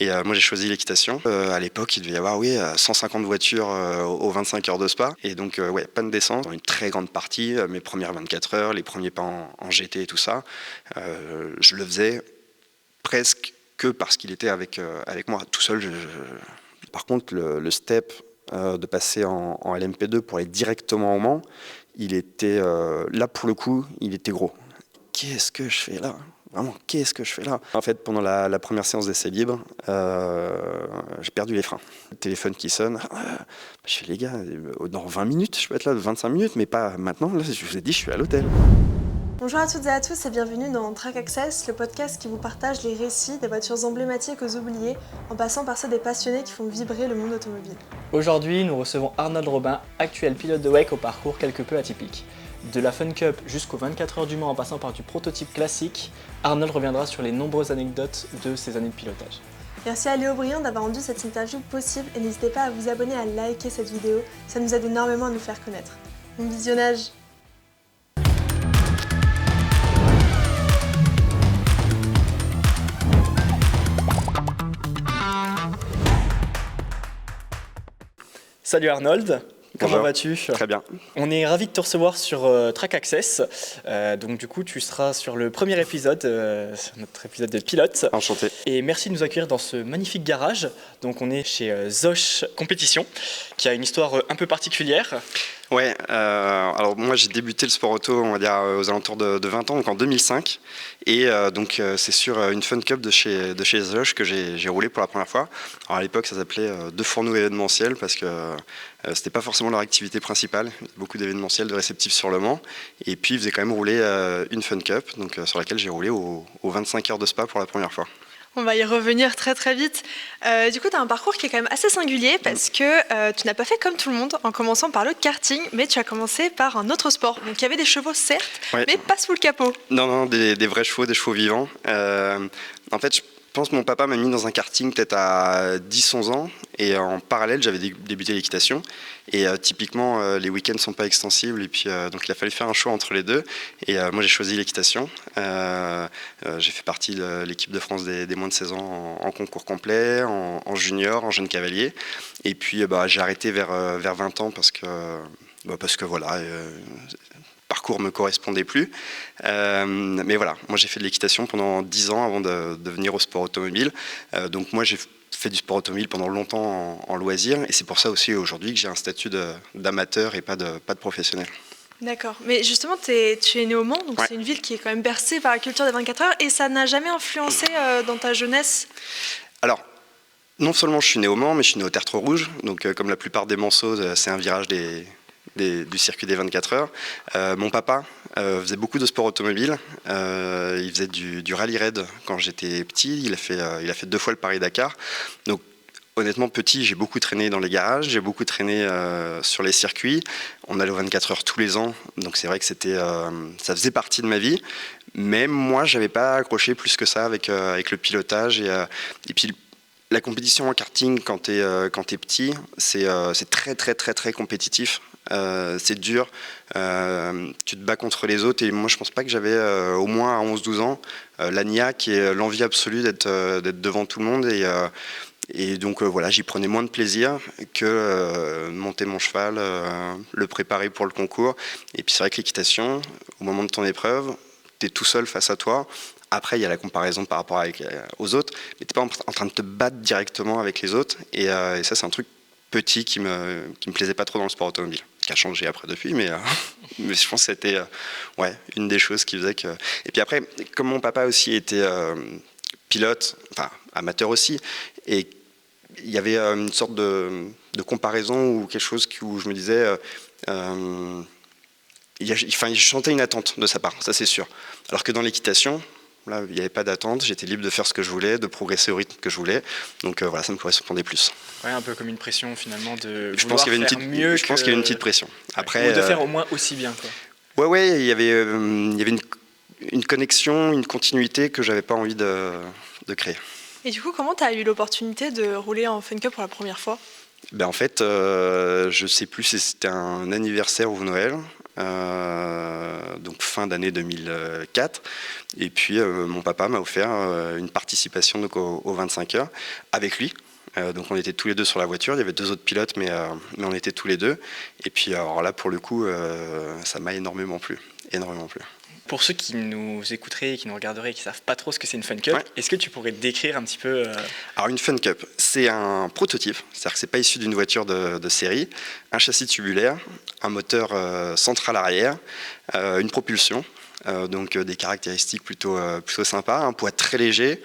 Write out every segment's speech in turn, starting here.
Et moi j'ai choisi l'équitation. À l'époque il devait y avoir 150 voitures aux 25 heures de Spa. Et donc panne d'essence, dans une très grande partie, mes premières 24 heures, les premiers pas en GT et tout ça, je le faisais presque que parce qu'il était avec moi. Tout seul, Par contre, le step de passer en LMP2 pour aller directement au Mans, il était là pour le coup, il était gros. Qu'est-ce que je fais là ? Vraiment, qu'est-ce que je fais là ? En fait, pendant la première séance d'essai libre, j'ai perdu les freins. Le téléphone qui sonne. Je fais, les gars, dans 20 minutes, je peux être là, 25 minutes, mais pas maintenant. Là, je vous ai dit, je suis à l'hôtel. Bonjour à toutes et à tous et bienvenue dans Track Access, le podcast qui vous partage les récits des voitures emblématiques aux oubliés, en passant par ceux des passionnés qui font vibrer le monde automobile. Aujourd'hui, nous recevons Arnold Robin, actuel pilote de WEC au parcours quelque peu atypique. De la Fun Cup jusqu'aux 24 heures du Mans en passant par du prototype classique, Arnold reviendra sur les nombreuses anecdotes de ses années de pilotage. Merci à Léo Briand d'avoir rendu cette interview possible et n'hésitez pas à vous abonner, à liker cette vidéo, ça nous aide énormément à nous faire connaître. Bon visionnage! Salut Arnold, comment Bonjour. vas-tu ? Très bien. On est ravis de te recevoir sur Track Access. Donc du coup, tu seras sur le premier épisode, sur notre épisode de pilote. Enchanté. Et merci de nous accueillir dans ce magnifique garage. Donc on est chez Zosch Compétition, qui a une histoire un peu particulière. Ouais, alors moi j'ai débuté le sport auto, on va dire aux alentours de 20 ans, donc en 2005. Et c'est sur une Fun Cup de chez Zosch que j'ai roulé pour la première fois. Alors à l'époque ça s'appelait deux fourneaux événementiels parce que c'était pas forcément leur activité principale. Beaucoup d'événementiels, de réceptifs sur le Mans. Et puis ils faisaient quand même rouler une Fun Cup, donc sur laquelle j'ai roulé aux 25 heures de Spa pour la première fois. On va y revenir très très vite. Du coup, tu as un parcours qui est quand même assez singulier parce que tu n'as pas fait comme tout le monde en commençant par le karting, mais tu as commencé par un autre sport. Donc il y avait des chevaux certes, Ouais. mais pas sous le capot. Non, des vrais chevaux, des chevaux vivants. En fait, je pense que mon papa m'a mis dans un karting peut-être à 10-11 ans. Et en parallèle, j'avais débuté l'équitation. Et typiquement, les week-ends ne sont pas extensibles. Et puis, donc, il a fallu faire un choix entre les deux. Et moi, j'ai choisi l'équitation. J'ai fait partie de l'équipe de France des moins de 16 ans en concours complet, en junior, en jeune cavalier. Et puis, j'ai arrêté vers 20 ans parce que voilà... parcours me correspondait plus. Mais voilà, moi j'ai fait de l'équitation pendant 10 ans avant de venir au sport automobile. Donc moi j'ai fait du sport automobile pendant longtemps en loisir et c'est pour ça aussi aujourd'hui que j'ai un statut d'amateur et pas de professionnel. D'accord, mais justement tu es né au Mans, donc Ouais. c'est une ville qui est quand même bercée par la culture des 24 heures et ça n'a jamais influencé dans ta jeunesse? Alors, non seulement je suis né au Mans, mais je suis né au Tertre Rouge. Donc comme la plupart des Manceaux, c'est un virage du circuit des 24 heures. Mon papa faisait beaucoup de sport automobile. Il faisait du rallye raid quand j'étais petit. Il a fait 2 fois le Paris-Dakar. Donc honnêtement, petit, j'ai beaucoup traîné dans les garages, j'ai beaucoup traîné sur les circuits. On allait aux 24 heures tous les ans, donc c'est vrai que ça faisait partie de ma vie. Mais moi, j'avais pas accroché plus que ça avec le pilotage et puis la compétition en karting quand t'es petit, c'est très très très très compétitif. C'est dur, tu te bats contre les autres et moi je pense pas que j'avais au moins à 11-12 ans la niaque et l'envie absolue d'être devant tout le monde et donc voilà, j'y prenais moins de plaisir que monter mon cheval, le préparer pour le concours. Et puis c'est vrai que l'équitation, au moment de ton épreuve, t'es tout seul face à toi. Après, il y a la comparaison par rapport aux autres, mais t'es pas en train de te battre directement avec les autres. Et ça, c'est un truc petit qui me plaisait pas trop dans le sport automobile, qui a changé après depuis, mais je pense que c'était une des choses qui faisait que... Et puis après, comme mon papa aussi était pilote, enfin amateur aussi, et il y avait une sorte de comparaison ou quelque chose où je me disais... je sentais une attente de sa part, ça c'est sûr. Alors que dans l'équitation... Là, il n'y avait pas d'attente, j'étais libre de faire ce que je voulais, de progresser au rythme que je voulais. Donc voilà, ça me correspondait plus. Ouais, un peu comme une pression finalement de Je pense qu'il y avait une petite pression. Après, ou de faire au moins aussi bien, quoi. Ouais, il y avait une connexion, une continuité que j'avais pas envie de créer. Et du coup, comment tu as eu l'opportunité de rouler en Fun Cup pour la première fois? En fait, je sais plus si c'était un anniversaire ou Noël. donc fin d'année 2004. Et puis mon papa m'a offert une participation donc, aux 25 heures avec lui. Donc on était tous les deux sur la voiture, il y avait 2 autres pilotes, mais on était tous les deux. Et puis alors là, pour le coup, ça m'a énormément plu. Pour ceux qui nous écouteraient, qui nous regarderaient et qui ne savent pas trop ce que c'est une Fun Cup, Ouais. est-ce que tu pourrais décrire un petit peu Alors une Fun Cup, c'est un prototype, c'est-à-dire que c'est pas issu d'une voiture de série, un châssis tubulaire, un moteur central arrière, une propulsion, donc des caractéristiques plutôt sympas, un poids très léger,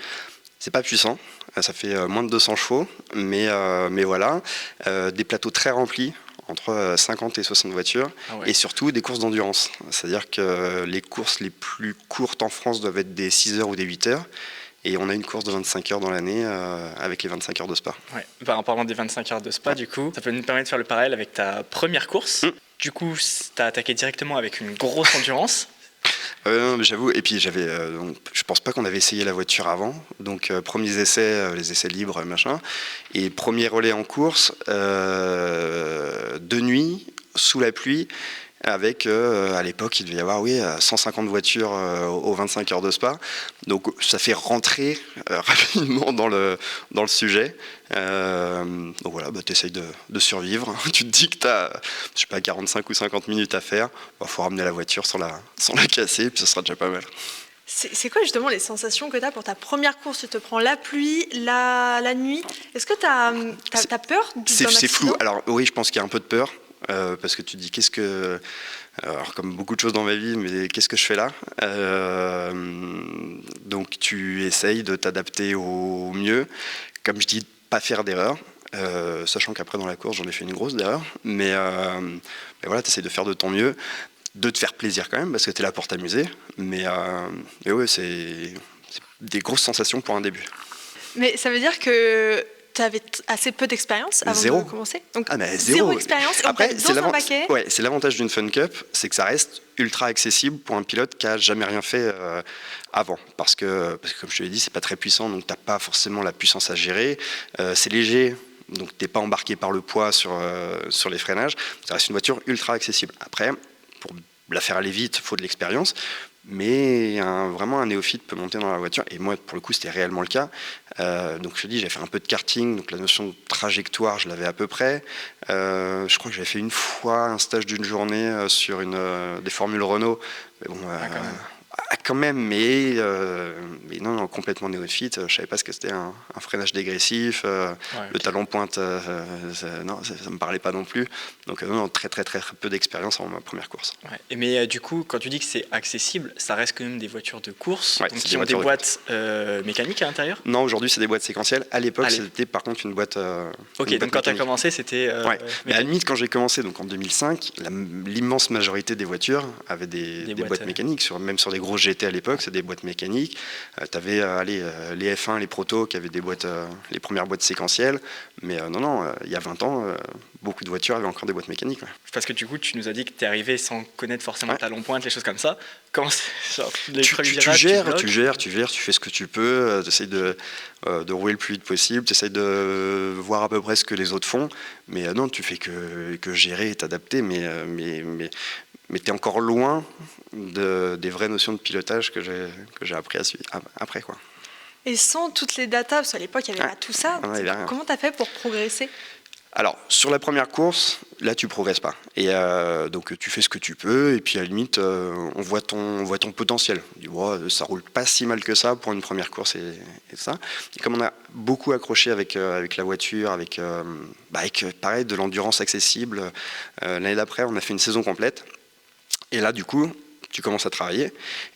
c'est pas puissant, ça fait moins de 200 chevaux, mais voilà, des plateaux très remplis, entre 50 et 60 voitures, et surtout des courses d'endurance. C'est-à-dire que les courses les plus courtes en France doivent être des 6 heures ou des 8 heures, et on a une course de 25 heures dans l'année avec les 25 heures de Spa. Ouais. En parlant des 25 heures de Spa, du coup, ça peut nous permettre de faire le parallèle avec ta première course. Du coup, tu as attaqué directement avec une grosse endurance. Non, mais j'avoue, et puis je pense pas qu'on avait essayé la voiture avant, donc premiers essais, les essais libres, machin, et premier relais en course, de nuit, sous la pluie, avec, à l'époque, il devait y avoir 150 voitures aux 25 heures de Spa, donc ça fait rentrer rapidement dans le sujet. Donc voilà, t'essayes de survivre. Tu te dis que t'as, je sais pas, 45 ou 50 minutes à faire. Faut ramener la voiture sans la casser, puis ça sera déjà pas mal. C'est quoi justement les sensations que tu as pour ta première course? Tu te prends la pluie, la nuit. Est-ce que tu as peur d'un C'est accident? flou. Alors oui, je pense qu'il y a un peu de peur. Parce que tu te dis alors comme beaucoup de choses dans ma vie, mais qu'est-ce que je fais là? Donc tu essayes de t'adapter au mieux. Comme je dis, pas faire d'erreur. Sachant qu'après dans la course j'en ai fait une grosse d'erreur, mais voilà, tu essayes de faire de ton mieux, de te faire plaisir quand même, parce que tu es là pour t'amuser, mais ouais, c'est des grosses sensations pour un début. Mais ça veut dire que tu avais assez peu d'expérience avant de commencer. Donc zéro expérience. Après, c'est c'est l'avantage d'une Fun Cup, c'est que ça reste ultra accessible pour un pilote qui a jamais rien fait avant. Parce que comme je te l'ai dit, c'est pas très puissant, donc t'as pas forcément la puissance à gérer. C'est léger, donc t'es pas embarqué par le poids sur les freinages. Ça reste une voiture ultra accessible. Après, pour la faire aller vite, il faut de l'expérience. Mais vraiment un néophyte peut monter dans la voiture, et moi pour le coup c'était réellement le cas. Donc je te dis, j'ai fait un peu de karting, donc la notion de trajectoire je l'avais à peu près. Je crois que j'avais fait une fois un stage d'une journée sur des formules Renault, mais bon, quand même, mais non, complètement néophyte. Je savais pas ce que c'était un freinage dégressif, le talon pointe, non, ça me parlait pas non plus. Donc non, très peu d'expérience en ma première course. Ouais. Mais du coup, quand tu dis que c'est accessible, ça reste quand même des voitures de course, donc qui ont des boîtes mécaniques à l'intérieur? Non, aujourd'hui c'est des boîtes séquentielles. À l'époque, c'était par contre une boîte. Ok, donc quand tu as commencé, c'était. Mais à la limite, quand j'ai commencé, donc en 2005, l'immense majorité des voitures avaient des boîtes mécaniques, même sur des gros GT à l'époque, c'est des boîtes mécaniques. Tu avais les F1, les protos qui avaient des boîtes, les premières boîtes séquentielles. Mais non, il y a 20 ans, beaucoup de voitures avaient encore des boîtes mécaniques. Ouais. Parce que du coup, tu nous as dit que tu es arrivé sans connaître forcément talon pointe, les choses comme ça. Comment tu gères, tu fais ce que tu peux, tu essayes de rouler le plus vite possible, tu essayes de voir à peu près ce que les autres font. Mais non, tu fais que gérer et t'adapter, mais tu es encore loin des vraies notions de pilotage que j'ai appris après, quoi. Et sans toutes les datas, parce qu'à l'époque, il n'y avait pas tout ça, comment tu as fait pour progresser? Alors, sur la première course, là, tu progresses pas. Et donc, tu fais ce que tu peux, et puis à la limite, on voit ton potentiel. On dit, ça roule pas si mal que ça pour une première course et ça. Et comme on a beaucoup accroché avec la voiture, avec pareil, de l'endurance accessible, l'année d'après, on a fait une saison complète. Et là, du coup, tu commences à travailler.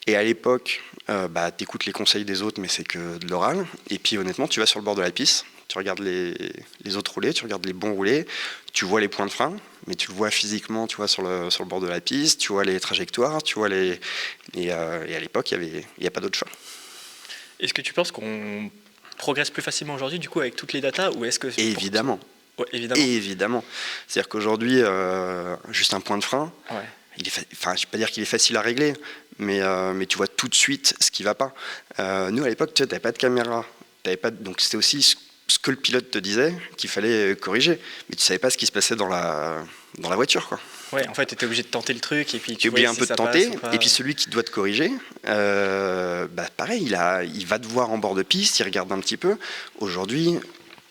Et à l'époque, tu écoutes les conseils des autres, mais c'est que de l'oral. Et puis, honnêtement, tu vas sur le bord de la piste. Tu regardes les autres rouler, tu regardes les bons roulés, tu vois les points de frein, mais tu le vois physiquement, tu vois sur le bord de la piste, tu vois les trajectoires, tu vois et à l'époque, il n'y a pas d'autre choix. Est-ce que tu penses qu'on progresse plus facilement aujourd'hui, du coup, avec toutes les datas, ou est-ce que... Évidemment. Ouais, évidemment. C'est-à-dire qu'aujourd'hui, juste un point de frein, je ne vais pas dire qu'il est facile à régler, mais tu vois tout de suite ce qui ne va pas. Nous, à l'époque, tu n'avais pas de caméra, donc c'était aussi ce que le pilote te disait qu'il fallait corriger, mais tu savais pas ce qui se passait dans la voiture, quoi. Ouais, en fait, tu étais obligé de tenter le truc et puis Tu tu es obligé voyais un si peu de ça tenter, passe ou pas. et puis celui qui doit te corriger, pareil, il va te voir en bord de piste, il regarde un petit peu. Aujourd'hui,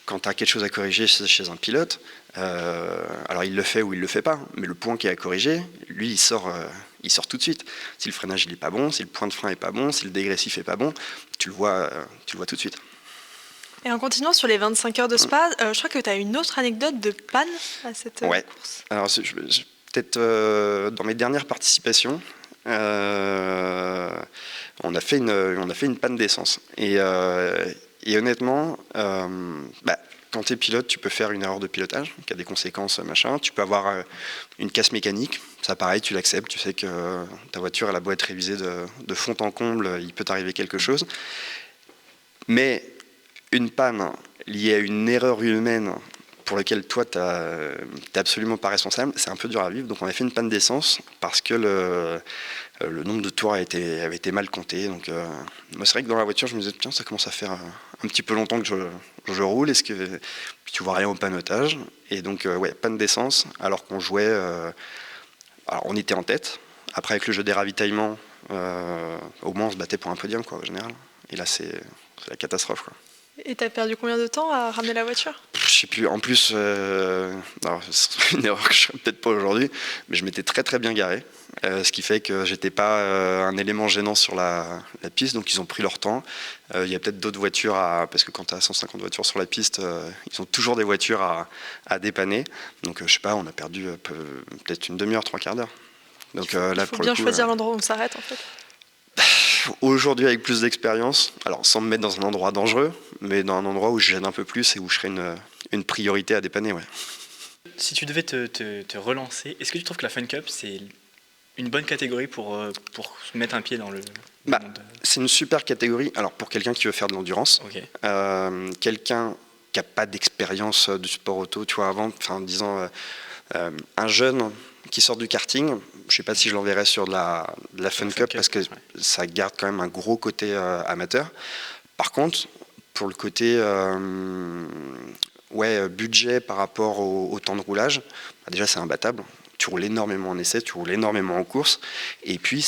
quand tu as quelque chose à corriger chez un pilote, alors il le fait ou il le fait pas, mais le point qui est à corriger, lui, il sort tout de suite. Si le freinage il est pas bon, si le point de frein est pas bon, si le dégressif est pas bon, tu le vois tout de suite. Et en continuant sur les 25 heures de Spa, je crois que tu as une autre anecdote de panne à cette Ouais. course. Alors peut-être dans mes dernières participations, on a fait une panne d'essence. Et honnêtement, quand tu es pilote, tu peux faire une erreur de pilotage qui a des conséquences, machin. Tu peux avoir une casse mécanique. Ça, pareil, tu l'acceptes. Tu sais que ta voiture, elle a beau être révisée de fond en comble, il peut t'arriver quelque chose. Mais une panne liée à une erreur humaine pour laquelle toi, tu n'es absolument pas responsable, c'est un peu dur à vivre. Donc on a fait une panne d'essence parce que le nombre de tours avait été mal compté. Donc, moi, c'est vrai que dans la voiture, je me disais, tiens, ça commence à faire un petit peu longtemps que je roule. Puis tu vois rien au panotage. Et donc, panne d'essence, alors qu'on jouait. Alors, on était en tête. Après, avec le jeu des ravitaillements, au moins, on se battait pour un podium, quoi, en général. Et là, c'est la catastrophe, quoi. Et t'as perdu combien de temps à ramener la voiture? Je sais plus. En plus, alors, c'est une erreur que je ne ferais peut-être pas aujourd'hui, mais je m'étais très très bien garé. Ce qui fait que j'étais pas un élément gênant sur la piste, donc ils ont pris leur temps. Il y a peut-être d'autres voitures parce que quand tu as 150 voitures sur la piste, ils ont toujours des voitures à dépanner. Donc je sais pas, on a perdu peut-être une demi-heure, trois quarts d'heure. Donc là, Il faut pour bien le coup, choisir l'endroit où on s'arrête en fait. aujourd'hui, avec plus d'expérience, alors sans me mettre dans un endroit dangereux, mais dans un endroit où je gêne un peu plus et où je serais une priorité à dépanner. Ouais. Si tu devais te relancer, est-ce que tu trouves que la Fun Cup, c'est une bonne catégorie pour se mettre un pied dans le monde? C'est une super catégorie. Alors pour quelqu'un qui veut faire de l'endurance, Ok. quelqu'un qui n'a pas d'expérience du sport auto, tu vois, avant, en disant un jeune qui sort du karting, je ne sais pas si je l'enverrais sur de la Fun Cup parce que ça garde quand même un gros côté amateur. Par contre, pour le côté budget par rapport au temps de roulage, déjà c'est imbattable. Tu roules énormément en essai, tu roules énormément en course. Et puis,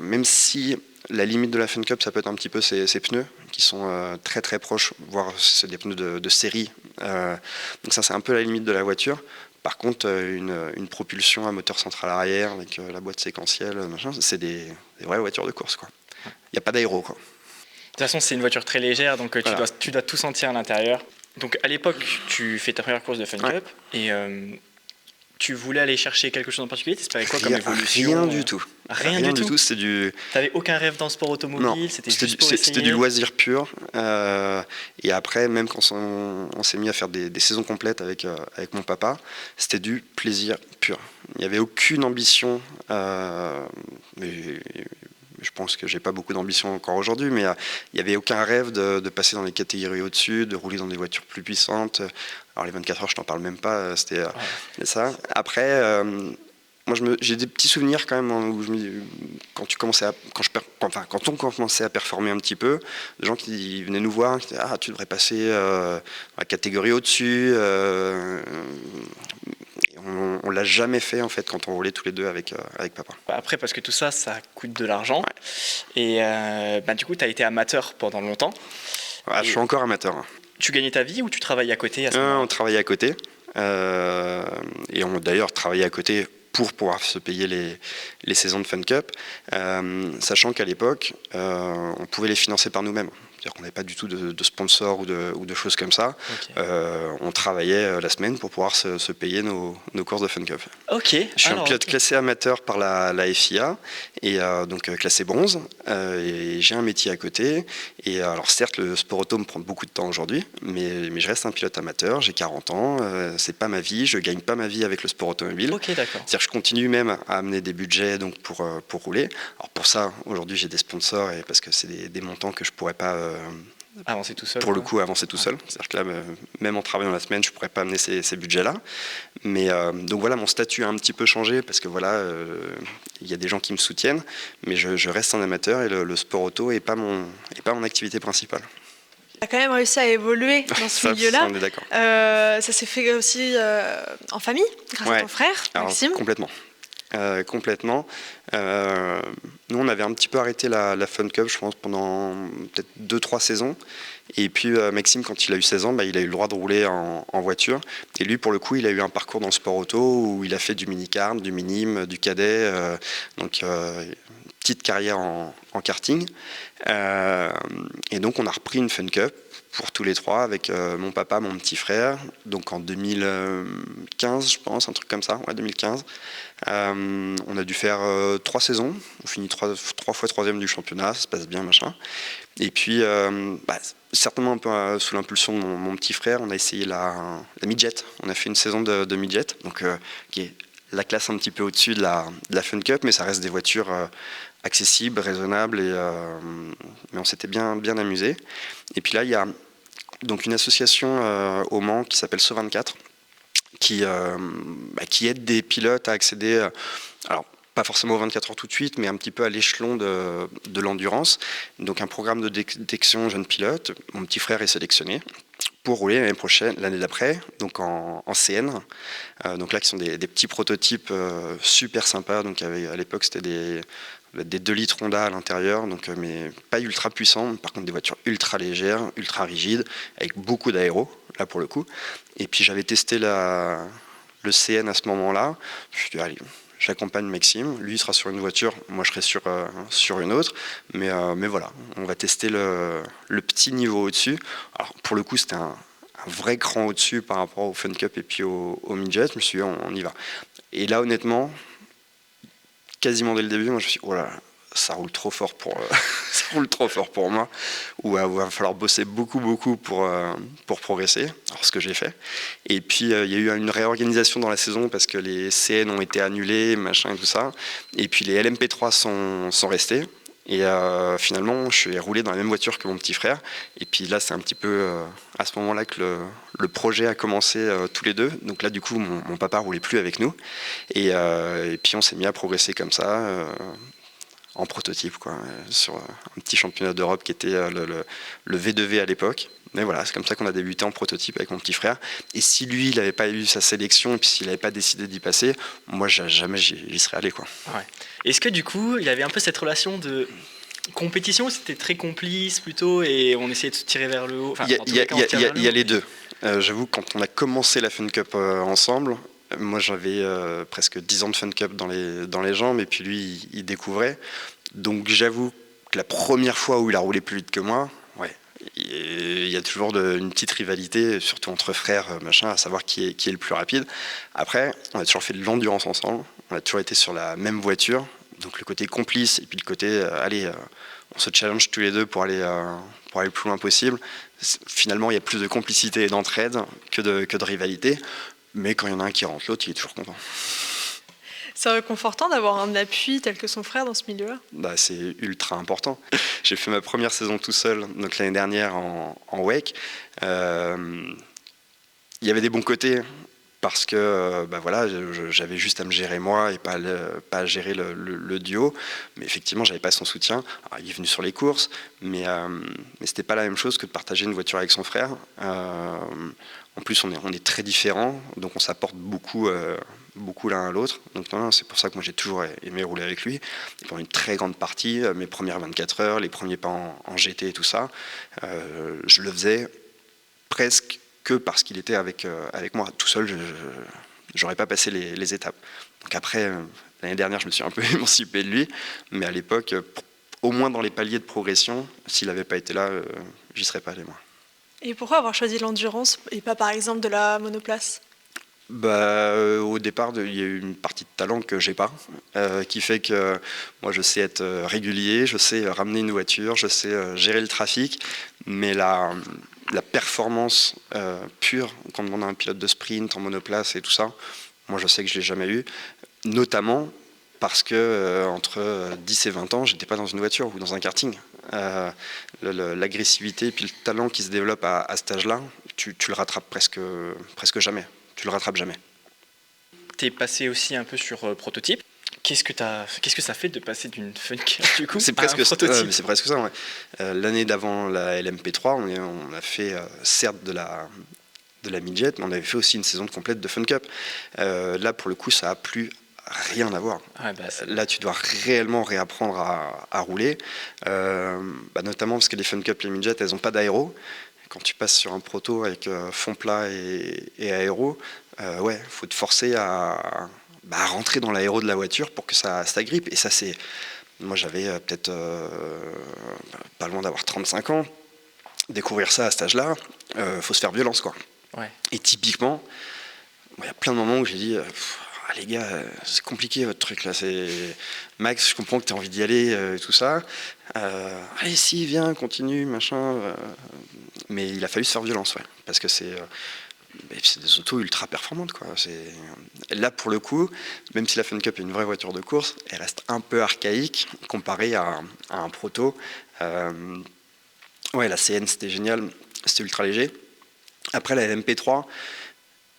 même si la limite de la Fun Cup, ça peut être un petit peu ces pneus qui sont très très proches, voire c'est des pneus de série. Donc ça, c'est un peu la limite de la voiture. Par contre, une propulsion à moteur central arrière avec la boîte séquentielle, machin, c'est des vraies voitures de course, quoi. Il n'y a pas d'aéro, quoi. De toute façon, c'est une voiture très légère, donc Voilà. tu dois tout sentir à l'intérieur. Donc à l'époque, tu fais ta première course de Fun Cup et tu voulais aller chercher quelque chose en particulier? T'espérais quoi comme évolution? Rien du tout. Rien du tout. C'était du. T'avais aucun rêve dans le sport automobile? Non, C'était juste pour c'était essayer? du loisir pur. Et après, même quand on s'est mis à faire des saisons complètes avec mon papa, c'était du plaisir pur. Il n'y avait aucune ambition. Mais je pense que j'ai pas beaucoup d'ambition encore aujourd'hui, mais il n'y avait aucun rêve de passer dans les catégories au-dessus, de rouler dans des voitures plus puissantes. Alors les 24 heures, je t'en parle même pas, c'était ça. Après, moi j'ai des petits souvenirs quand même où quand on commençait à performer un petit peu, des gens qui venaient nous voir, qui disaient tu devrais passer la catégorie au-dessus. On l'a jamais fait en fait quand on roulait tous les deux avec papa. Après, parce que tout ça, ça coûte de l'argent. Ouais. Et du coup, tu as été amateur pendant longtemps. Je suis encore amateur. Tu gagnais ta vie ou tu travaillais à côté à ce moment-là? On travaillait à côté. Et on d'ailleurs travaillait à côté pour pouvoir se payer les saisons de Fun Cup, sachant qu'à l'époque, on pouvait les financer par nous-mêmes. C'est-à-dire qu'on n'avait pas du tout de sponsors ou de choses comme ça. Okay. On travaillait la semaine pour pouvoir se payer nos courses de Fun Cup. Okay. Je suis un pilote classé amateur par la FIA, et donc classé bronze, et j'ai un métier à côté. Et alors certes, le sport auto me prend beaucoup de temps aujourd'hui, mais je reste un pilote amateur, j'ai 40 ans, c'est pas ma vie, je gagne pas ma vie avec le sport automobile. Okay, d'accord. C'est-à-dire que je continue même à amener des budgets donc pour rouler. Alors pour ça, aujourd'hui j'ai des sponsors, parce que c'est des montants que je pourrais pas avancer tout seul. Pour le coup, avancer tout seul. C'est-à-dire que là, même en travaillant la semaine, je ne pourrais pas amener ces budgets-là. Mais donc voilà, mon statut a un petit peu changé parce que voilà, il y a des gens qui me soutiennent, mais je reste un amateur et le sport auto n'est pas mon activité principale. Tu as quand même réussi à évoluer dans ce milieu-là. On est d'accord. Ça s'est fait aussi en famille, grâce à ton frère, Maxime. Complètement. Complètement. Nous, on avait un petit peu arrêté la Fun Cup, je pense, pendant peut-être 2-3 saisons. Et puis Maxime, quand il a eu 16 ans, il a eu le droit de rouler en voiture. Et lui, pour le coup, il a eu un parcours dans le sport auto où il a fait du mini-kart, du minime, du cadet. Donc, une petite carrière en karting. Et donc, on a repris une Fun Cup pour tous les trois avec mon papa, mon petit frère. Donc, en 2015, je pense, un truc comme ça. Ouais, 2015. On a dû faire 3 saisons. On finit 3 fois 3e du championnat. Ça se passe bien, machin. Et puis, certainement un peu sous l'impulsion de mon petit frère, on a essayé la midget. On a fait une saison de midget, donc, qui est la classe un petit peu au-dessus de la Fun Cup, mais ça reste des voitures accessibles, raisonnables, mais on s'était bien amusé. Et puis là, il y a donc une association au Mans qui s'appelle SO24, qui aide des pilotes à accéder, alors pas forcément aux 24 heures tout de suite, mais un petit peu à l'échelon de l'endurance. Donc un programme de détection jeunes pilotes. Mon petit frère est sélectionné pour rouler l'année d'après, donc en CN. Donc là, qui sont des petits prototypes super sympas. Donc à l'époque, c'était des 2 litres Honda à l'intérieur, donc, mais pas ultra puissants, par contre des voitures ultra légères, ultra rigides, avec beaucoup d'aéro, là pour le coup. Et puis j'avais testé le CN à ce moment-là. Je me suis dit, allez, j'accompagne Maxime, lui il sera sur une voiture, moi je serai sur une autre, mais voilà, on va tester le petit niveau au-dessus. Alors pour le coup c'était un vrai cran au-dessus par rapport au Fun Cup et puis au midget. Je me suis dit on y va. Et là honnêtement, quasiment dès le début, moi je me suis dit, oh là, ça roule trop fort pour moi, ou il va falloir bosser beaucoup pour progresser, alors ce que j'ai fait. Et puis il y a eu une réorganisation dans la saison parce que les CN ont été annulés, machin et tout ça, et puis les LMP3 sont restés. Et finalement, je suis roulé dans la même voiture que mon petit frère. Et puis là, c'est un petit peu à ce moment-là que le projet a commencé tous les deux. Donc là, du coup, mon papa roulait plus avec nous. Et puis on s'est mis à progresser comme ça, en prototype, quoi, sur un petit championnat d'Europe qui était le V2V à l'époque. Mais voilà, c'est comme ça qu'on a débuté en prototype avec mon petit frère. Et si lui, il n'avait pas eu sa sélection, et puis s'il n'avait pas décidé d'y passer, moi, jamais j'y serais allé, quoi. Ouais. Est-ce que du coup, il y avait un peu cette relation de compétition, c'était très complice plutôt, et on essayait de se tirer vers le haut? Enfin, il y a les deux. J'avoue, quand on a commencé la Fun Cup ensemble, moi j'avais presque 10 ans de Fun Cup dans les jambes, et puis lui, il découvrait. Donc j'avoue que la première fois où il a roulé plus vite que moi, ouais, il y a toujours une petite rivalité, surtout entre frères, machin, à savoir qui est le plus rapide. Après, on a toujours fait de l'endurance ensemble, on a toujours été sur la même voiture, donc le côté complice et puis le côté, on se challenge tous les deux pour aller le plus loin possible. Finalement, il y a plus de complicité et d'entraide que de rivalité, mais quand il y en a un qui rentre, l'autre, il est toujours content. C'est réconfortant d'avoir un appui tel que son frère dans ce milieu-là. C'est ultra important. J'ai fait ma première saison tout seul, donc l'année dernière en wake. Il y avait des bons côtés parce que voilà, j'avais juste à me gérer moi et pas à gérer le duo. Mais effectivement, j'avais pas son soutien. Alors, il est venu sur les courses, mais c'était pas la même chose que de partager une voiture avec son frère. En plus, on est très différents, donc on s'apporte beaucoup l'un à l'autre. Donc c'est pour ça que moi j'ai toujours aimé rouler avec lui. Et pendant une très grande partie, mes premières 24 heures, les premiers pas en GT et tout ça, je le faisais presque que parce qu'il était avec moi. Tout seul, je n'aurais pas passé les étapes. Donc après, l'année dernière, je me suis un peu émancipé de lui, mais à l'époque, au moins dans les paliers de progression, s'il n'avait pas été là, j'y serais pas allé moi. Et pourquoi avoir choisi l'endurance et pas par exemple de la monoplace ? Au départ, il y a eu une partie de talent que j'ai pas, qui fait que moi je sais être régulier, je sais ramener une voiture, je sais gérer le trafic, mais la performance pure, quand on demande à un pilote de sprint en monoplace et tout ça, moi je sais que je l'ai jamais eu, notamment parce que entre 10 et 20 ans, j'étais pas dans une voiture ou dans un karting. L'agressivité et puis le talent qui se développe à cet âge-là, tu le rattrapes presque jamais. Tu le rattrapes jamais. Tu es passé aussi un peu sur prototype. qu'est-ce que ça fait de passer d'une Fun Cup du coup C'est à presque, un prototype? c'est presque ça. Ouais. L'année d'avant la LMP3, on a fait certes de la midget, mais on avait fait aussi une saison complète de Fun Cup. Là, pour le coup, ça a plus rien à voir. Ouais, bah, Là, tu dois réellement réapprendre à rouler, notamment parce que les Fun Cup, les midget, elles n'ont pas d'aéro. Quand tu passes sur un proto avec fond plat et aéro, faut te forcer à rentrer dans l'aéro de la voiture pour que ça grippe. Et ça, c'est... Moi, j'avais peut-être pas loin d'avoir 35 ans. Découvrir ça à cet âge-là, faut se faire violence, quoi. Ouais. Et typiquement, il y a plein de moments où j'ai dit les gars, c'est compliqué votre truc là. Max, je comprends que tu as envie d'y aller et tout ça. Allez, si, viens, continue, machin. Mais il a fallu se faire violence, ouais. Parce que c'est des autos ultra performantes, quoi. Là, pour le coup, même si la Fun Cup est une vraie voiture de course, elle reste un peu archaïque comparée à un proto. La CN, c'était génial. C'était ultra léger. Après, la LMP3,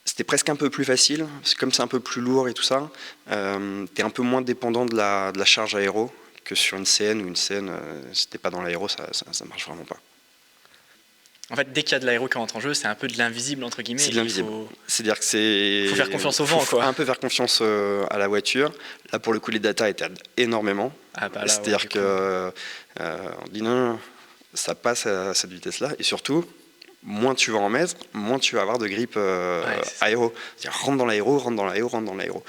c'était presque un peu plus facile, parce que comme c'est un peu plus lourd et tout ça, t'es un peu moins dépendant de la charge aéro que sur une CN, ou une CN, si t'es pas dans l'aéro, ça marche vraiment pas. En fait, dès qu'il y a de l'aéro qui rentre en jeu, c'est un peu de l'invisible, entre guillemets. C'est de l'invisible. C'est-à-dire que c'est... Faut faire confiance au vent, quoi. Un peu faire confiance à la voiture. Là, pour le coup, les datas étaient énormément. C'est-à-dire que on dit non, ça passe à cette vitesse-là, et surtout, moins tu vas en mettre, moins tu vas avoir de grippe aéro. C'est-à-dire rentre dans l'aéro.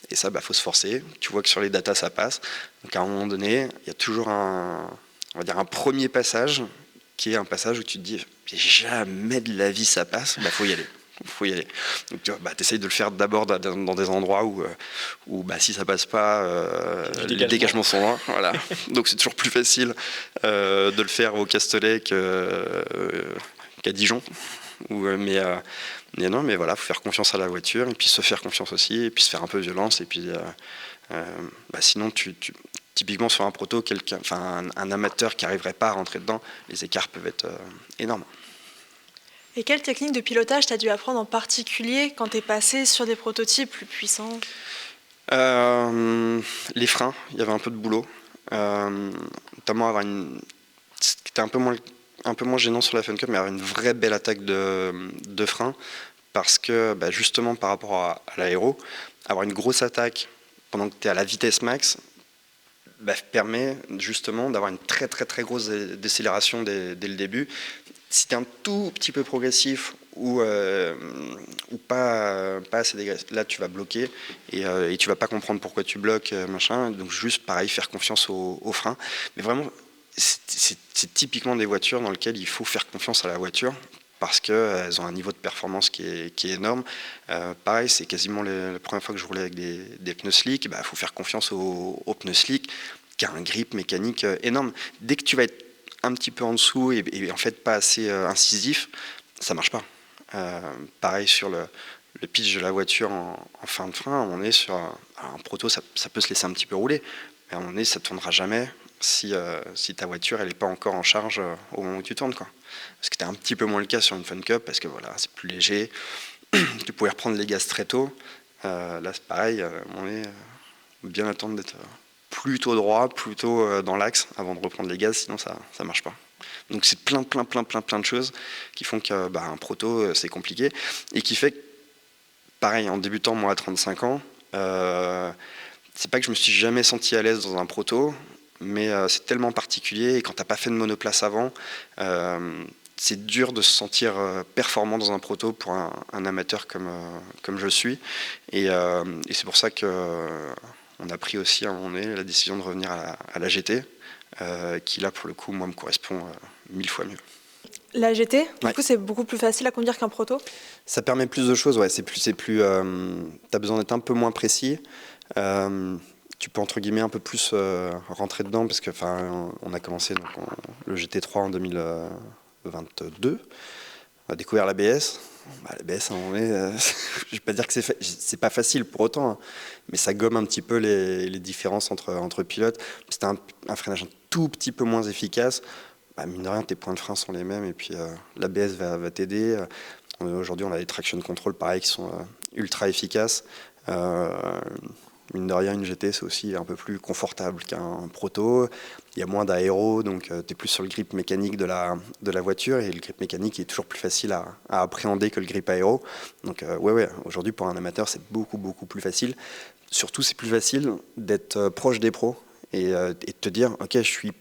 Et ça, faut se forcer. Tu vois que sur les datas, ça passe. Donc à un moment donné, il y a toujours un premier passage qui est un passage où tu te dis jamais de la vie ça passe, faut y aller. Donc tu essayes de le faire d'abord dans des endroits où si ça passe pas, les dégagements sont loin. Voilà. Donc c'est toujours plus facile de le faire au Castellet qu'à Dijon. Mais voilà, faut faire confiance à la voiture, et puis se faire confiance aussi, et puis se faire un peu violence, et puis sinon typiquement sur un proto, un amateur qui n'arriverait pas à rentrer dedans, les écarts peuvent être énormes. Et quelle technique de pilotage t'as dû apprendre en particulier quand t'es passé sur des prototypes plus puissants ? Les freins, il y avait un peu de boulot, notamment avoir ce qui était un peu moins gênant sur la Fun Cup, mais avoir une vraie belle attaque de frein, parce que justement par rapport à l'aéro, avoir une grosse attaque pendant que tu es à la vitesse max permet justement d'avoir une très très très grosse décélération dès le début. Si tu es un tout petit peu progressif ou pas assez dégressif, là tu vas bloquer et tu vas pas comprendre pourquoi tu bloques, machin. Donc juste pareil, faire confiance aux freins. Mais vraiment, c'est typiquement des voitures dans lesquelles il faut faire confiance à la voiture, parce qu'elles ont un niveau de performance qui est énorme. Pareil, c'est quasiment la première fois que je roulais avec des pneus slick. Il faut faire confiance aux pneus slick, qui a un grip mécanique énorme. Dès que tu vas être un petit peu en dessous et en fait pas assez incisif, ça marche pas. Pareil sur le pitch de la voiture en fin de frein, on est sur un proto, ça peut se laisser un petit peu rouler, mais à un moment donné, ça ne tournera jamais si ta voiture elle n'est pas encore en charge au moment où tu tournes, quoi. Parce que c'était un petit peu moins le cas sur une Fun Cup, parce que voilà, c'est plus léger, tu pouvais reprendre les gaz très tôt. Là c'est pareil, on est bien attendre d'être plutôt droit, plutôt dans l'axe avant de reprendre les gaz, sinon ça marche pas. Donc c'est plein de choses qui font qu'un proto c'est compliqué, et qui fait que, pareil, en débutant moi à 35 ans, c'est pas que je me suis jamais senti à l'aise dans un proto, mais c'est tellement particulier, et quand t'as pas fait de monoplace avant, c'est dur de se sentir performant dans un proto pour un amateur comme je suis, et c'est pour ça que on a pris aussi à un moment donné la décision de revenir à la GT, qui là pour le coup moi me correspond 1000 fois mieux. La GT, du coup c'est beaucoup plus facile à conduire qu'un proto ? Ça permet plus de choses, ouais. C'est plus t'as besoin d'être un peu moins précis. Tu peux entre guillemets un peu plus rentrer dedans, parce que on a commencé le GT3 en 2022. On a découvert l'ABS. L'ABS, à un moment donné, je vais pas dire que c'est pas facile pour autant, hein, mais ça gomme un petit peu les différences entre pilotes. C'était un freinage un tout petit peu moins efficace. Mine de rien, tes points de frein sont les mêmes, et puis l'ABS va t'aider. Aujourd'hui, on a des traction control pareil qui sont ultra efficaces. mine de rien, une GT, c'est aussi un peu plus confortable qu'un proto. Il y a moins d'aéro, donc tu es plus sur le grip mécanique de la voiture, et le grip mécanique est toujours plus facile à appréhender que le grip aéro. Donc ouais, aujourd'hui, pour un amateur, c'est beaucoup, beaucoup plus facile. Surtout, c'est plus facile d'être proche des pros et de te dire, ok, je suis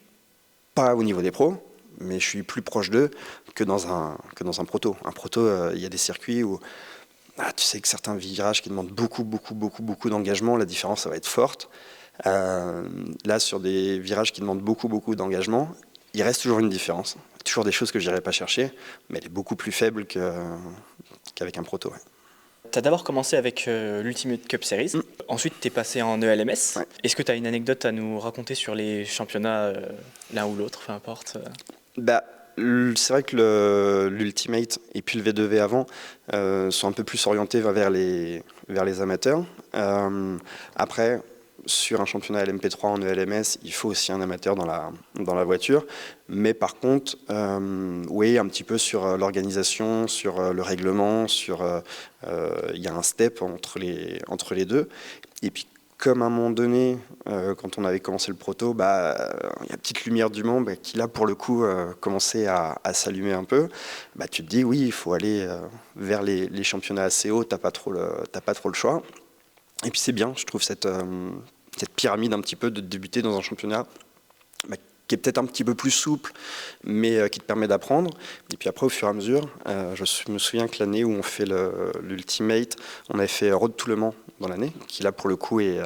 pas au niveau des pros, mais je suis plus proche d'eux que dans un proto. Un proto, il y a des circuits où tu sais que certains virages qui demandent beaucoup, beaucoup, beaucoup, beaucoup d'engagement, la différence, ça va être forte. Là, sur des virages qui demandent beaucoup, beaucoup d'engagement, il reste toujours une différence. Toujours des choses que je n'irai pas chercher, mais elle est beaucoup plus faible qu'avec un proto. Ouais. Tu as d'abord commencé avec l'Ultimate Cup Series, ensuite tu es passé en ELMS. Ouais. Est-ce que tu as une anecdote à nous raconter sur les championnats, l'un ou l'autre, peu importe c'est vrai que l'Ultimate et puis le V2V avant sont un peu plus orientés vers les amateurs. Après, sur un championnat LMP3 en ELMS, il faut aussi un amateur dans la voiture. Mais par contre, oui, un petit peu sur l'organisation, sur le règlement, il y a un step entre les deux. Et puis, comme à un moment donné, quand on avait commencé le proto, il y a une petite lumière du Mans qui là pour le coup commençait à s'allumer un peu. Tu te dis oui, il faut aller vers les championnats assez hauts, t'as pas trop le choix. Et puis c'est bien, je trouve cette pyramide un petit peu de débuter dans un championnat qui est peut-être un petit peu plus souple, mais qui te permet d'apprendre. Et puis après, au fur et à mesure, je me souviens que l'année où on fait l'Ultimate, on avait fait Road to Le Mans dans l'année, qui là pour le coup est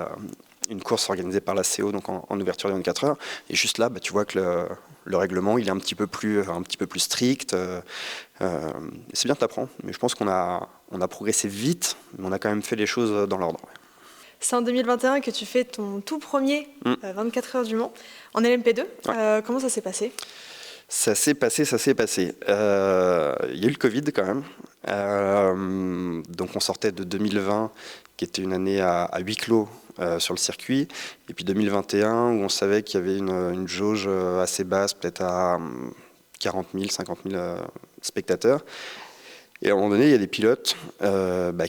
une course organisée par la CO, donc en ouverture des 24 heures. Et juste là, tu vois que le règlement il est un petit peu plus strict. C'est bien, t'apprends, mais je pense qu'on a progressé vite, mais on a quand même fait les choses dans l'ordre. Ouais. C'est en 2021 que tu fais ton tout premier 24 heures du Mans en LMP2. Ouais. Comment ça s'est passé ? Ça s'est passé. Il y a eu le Covid quand même. Donc on sortait de 2020, qui était une année à huis clos sur le circuit. Et puis 2021, où on savait qu'il y avait une jauge assez basse, peut-être à 40 000, 50 000 spectateurs. Et à un moment donné, il y a des pilotes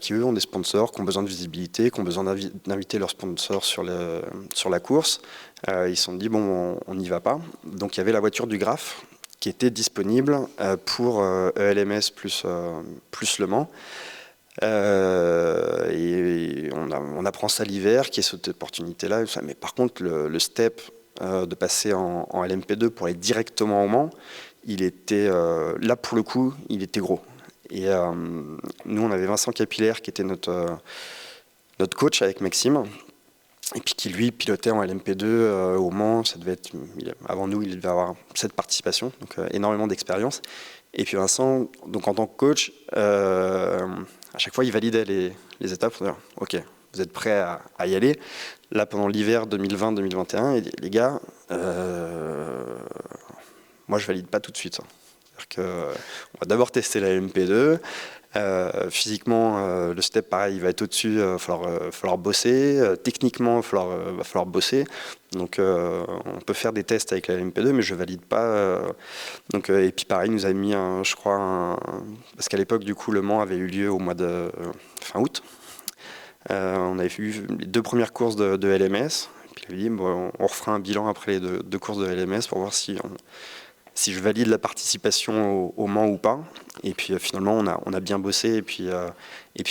qui, eux, ont des sponsors, qui ont besoin de visibilité, qui ont besoin d'inviter leurs sponsors sur la course. Ils se sont dit, bon, on n'y va pas. Donc, il y avait la voiture du Graf qui était disponible pour ELMS plus Le Mans. Et on apprend ça l'hiver, qui est cette opportunité-là. Mais par contre, le step de passer en LMP2 pour aller directement au Mans, il était, là, pour le coup, il était gros. Et nous, on avait Vincent Capillaire qui était notre coach avec Maxime, et puis qui lui pilotait en LMP2 au Mans. Ça devait être, avant nous, il devait avoir 7 participations, donc énormément d'expérience. Et puis Vincent, donc en tant que coach, à chaque fois, il validait les étapes pour dire « Ok, vous êtes prêts à y aller ?» Là, pendant l'hiver 2020-2021, il dit « Les gars, moi, je valide pas tout de suite. » On va d'abord tester la MP2. Physiquement, le step, pareil, il va être au-dessus. Il va falloir bosser. Techniquement, il va falloir bosser. Donc, on peut faire des tests avec la MP2, mais je ne valide pas. Et puis, pareil, il nous a mis, parce qu'à l'époque, du coup, Le Mans avait eu lieu au mois de fin août. On avait vu les 2 premières courses de LMS. Et puis, il avait dit, bon, on refera un bilan après les 2 courses de LMS pour voir si je valide la participation au Mans ou pas. Et puis finalement, on a bien bossé et puis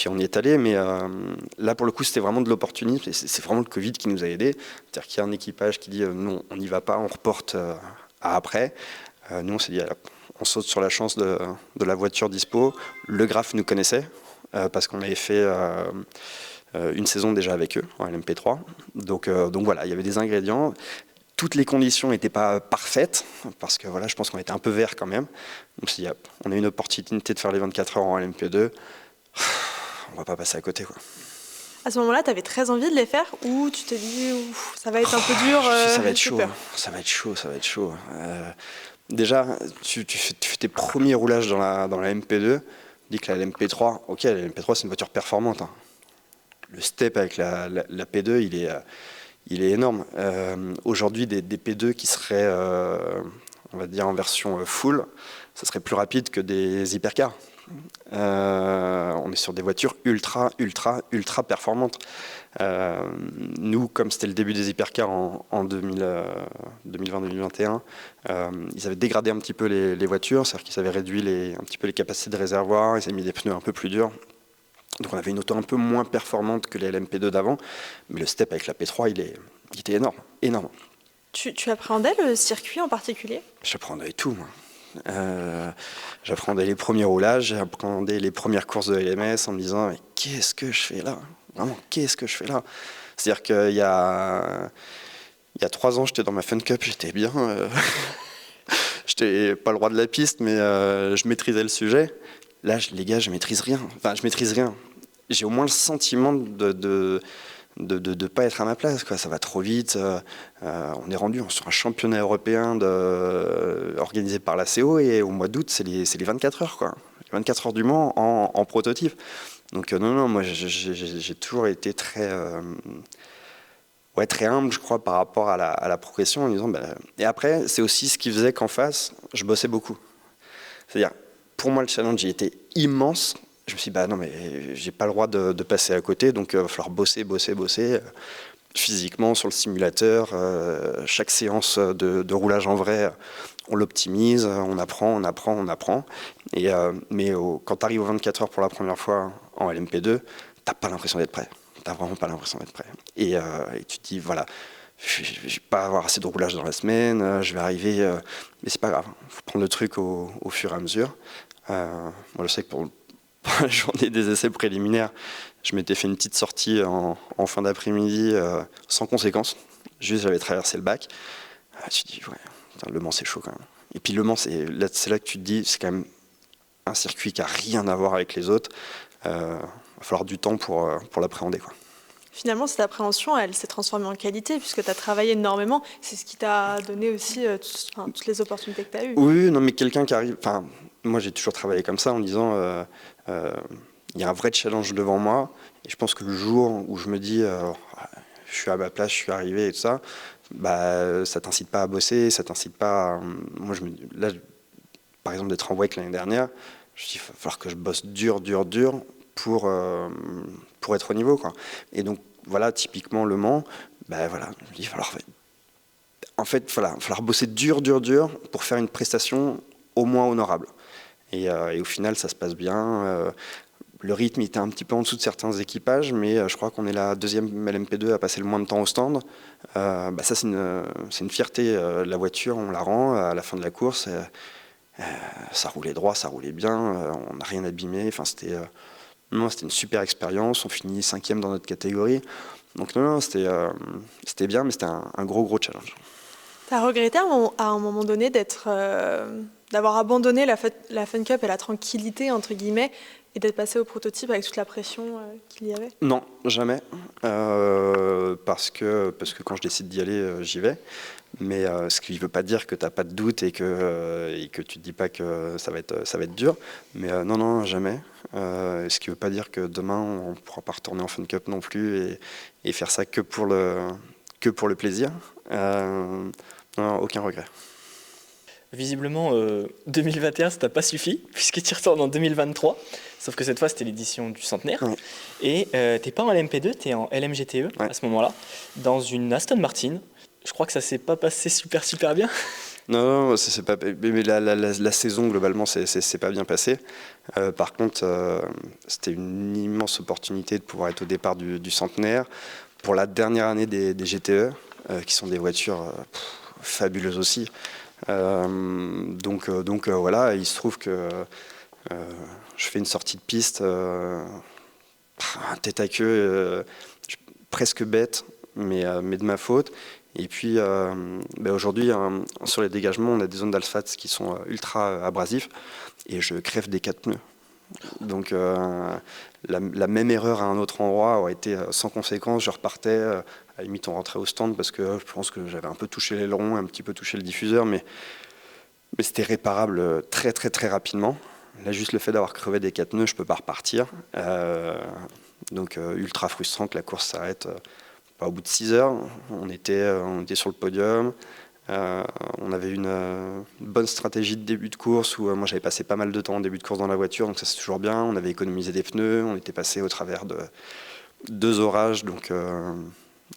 on y est allé. Mais là, pour le coup, c'était vraiment de l'opportunisme. Et c'est vraiment le Covid qui nous a aidés. C'est-à-dire qu'il y a un équipage qui dit non, on n'y va pas, on reporte à après. Nous, on s'est dit, on saute sur la chance de la voiture dispo. Le Graf nous connaissait parce qu'on avait fait une saison déjà avec eux en LMP3. Donc voilà, il y avait des ingrédients. Toutes les conditions n'étaient pas parfaites, parce que voilà, je pense qu'on était un peu vert quand même. Donc si on a une opportunité de faire les 24 heures en LMP2, on va pas passer à côté, quoi. À ce moment-là, tu avais très envie de les faire, ou tu t'es dit ça va être un peu dur ça va être chaud. Déjà, tu fais tes premiers roulages dans la MP2, tu dis que la LMP3, ok, la LMP3 c'est une voiture performante. Hein. Le step avec la P2, il est énorme. Aujourd'hui, des P2 qui seraient, on va dire, en version full, ça serait plus rapide que des hypercars. On est sur des voitures ultra performantes. Nous, comme c'était le début des hypercars en 2020-2021, ils avaient dégradé un petit peu les voitures, c'est-à-dire qu'ils avaient réduit un petit peu les capacités de réservoir, ils avaient mis des pneus un peu plus durs. Donc on avait une auto un peu moins performante que les LMP2 d'avant, mais le step avec la P3, il était énorme, énorme. Tu appréhendais le circuit en particulier? J'appréhendais tout, moi. J'appréhendais les premiers roulages, j'appréhendais les premières courses de LMS en me disant mais qu'est-ce que je fais là? Vraiment, qu'est-ce que je fais là? C'est-à-dire qu'il y a 3 ans, j'étais dans ma Fun Cup, j'étais bien. J'étais pas le roi de la piste, mais je maîtrisais le sujet. Là, les gars, je maîtrise rien. Enfin, je maîtrise rien. J'ai au moins le sentiment de pas être à ma place, quoi. Ça va trop vite. On est rendu sur un championnat européen organisé par la CO et au mois d'août, c'est les 24 heures, quoi. Les 24 heures du Mans en prototype. Donc non, moi j'ai toujours été très humble, je crois, par rapport à la progression en disant. Et après, c'est aussi ce qui faisait qu'en face, je bossais beaucoup. C'est-à-dire, pour moi, le challenge il était immense. Je me suis dit, non, mais j'ai pas le droit de passer à côté, donc il va falloir bosser physiquement sur le simulateur. Chaque séance de roulage en vrai, on l'optimise, on apprend. Mais quand tu arrives aux 24 heures pour la première fois en LMP2, t'as pas l'impression d'être prêt. T'as vraiment pas l'impression d'être prêt. Et tu te dis, voilà, je vais pas avoir assez de roulage dans la semaine, je vais arriver, mais c'est pas grave, il faut prendre le truc au fur et à mesure. Moi, je sais que pour la journée des essais préliminaires, je m'étais fait une petite sortie en fin d'après-midi sans conséquence. Juste, j'avais traversé le bac. Tu te dis, ouais, putain, Le Mans, c'est chaud quand même. Et puis Le Mans, c'est là que tu te dis, c'est quand même un circuit qui n'a rien à voir avec les autres. Il va falloir du temps pour l'appréhender, quoi. Finalement, cette appréhension, elle s'est transformée en qualité puisque tu as travaillé énormément. C'est ce qui t'a donné aussi toutes les opportunités que tu as eues. Oui, non, mais quelqu'un qui arrive... Enfin, moi, j'ai toujours travaillé comme ça en disant, il y a un vrai challenge devant moi. Et je pense que le jour où je me dis, je suis à ma place, je suis arrivé et tout ça, ça t'incite pas à bosser, ça t'incite pas à... Moi, là, par exemple, d'être en WEC l'année dernière, je me dis, il va falloir que je bosse dur pour être au niveau, quoi. Et donc, voilà, typiquement Le Mans, voilà, je me dis, il va falloir bosser dur pour faire une prestation au moins honorable. Et au final, ça se passe bien. Le rythme était un petit peu en dessous de certains équipages, mais je crois qu'on est la deuxième LMP2 à passer le moins de temps au stand. Ça, c'est une fierté. La voiture, on la rend à la fin de la course. Ça roulait droit, ça roulait bien. On n'a rien abîmé. Enfin, c'était une super expérience. On finit 5e dans notre catégorie. Donc non, c'était bien, mais c'était un gros challenge. T'as regretté à un moment donné d'avoir abandonné la Fun Cup et la tranquillité, entre guillemets, et d'être passé au prototype avec toute la pression qu'il y avait? Non, jamais. Parce que quand je décide d'y aller, j'y vais. Mais ce qui ne veut pas dire que tu n'as pas de doute et que tu ne te dis pas que ça va être dur. Mais non, jamais. Ce qui ne veut pas dire que demain, on ne pourra pas retourner en Fun Cup non plus et faire ça que pour le plaisir. Non, aucun regret. Visiblement, 2021, ça t'a pas suffi, puisque tu retournes en 2023. Sauf que cette fois, c'était l'édition du centenaire. Ouais. Et t'es pas en LMP2, t'es en LMGTE à ce moment-là, dans une Aston Martin. Je crois que ça s'est pas passé super bien. Non, c'est pas. Mais la saison globalement, c'est pas bien passé. Par contre, c'était une immense opportunité de pouvoir être au départ du centenaire pour la dernière année des GTE, qui sont des voitures fabuleuses aussi. Donc voilà, il se trouve que je fais une sortie de piste tête à queue, presque bête, mais de ma faute. Et puis aujourd'hui, sur les dégagements, on a des zones d'asphalte qui sont ultra abrasifs et je crève des 4 pneus. Donc la même erreur à un autre endroit aurait été sans conséquence. Je repartais, à la limite on rentrait au stand parce que je pense que j'avais un peu touché l'aileron, un petit peu touché le diffuseur, mais c'était réparable très rapidement. Là, juste le fait d'avoir crevé des 4 pneus, je ne peux pas repartir. Donc ultra frustrant que la course s'arrête pas au bout de 6 heures. On était sur le podium. On avait une bonne stratégie de début de course où moi j'avais passé pas mal de temps en début de course dans la voiture, donc ça c'est toujours bien. On avait économisé des pneus, on était passé au travers de 2 orages, donc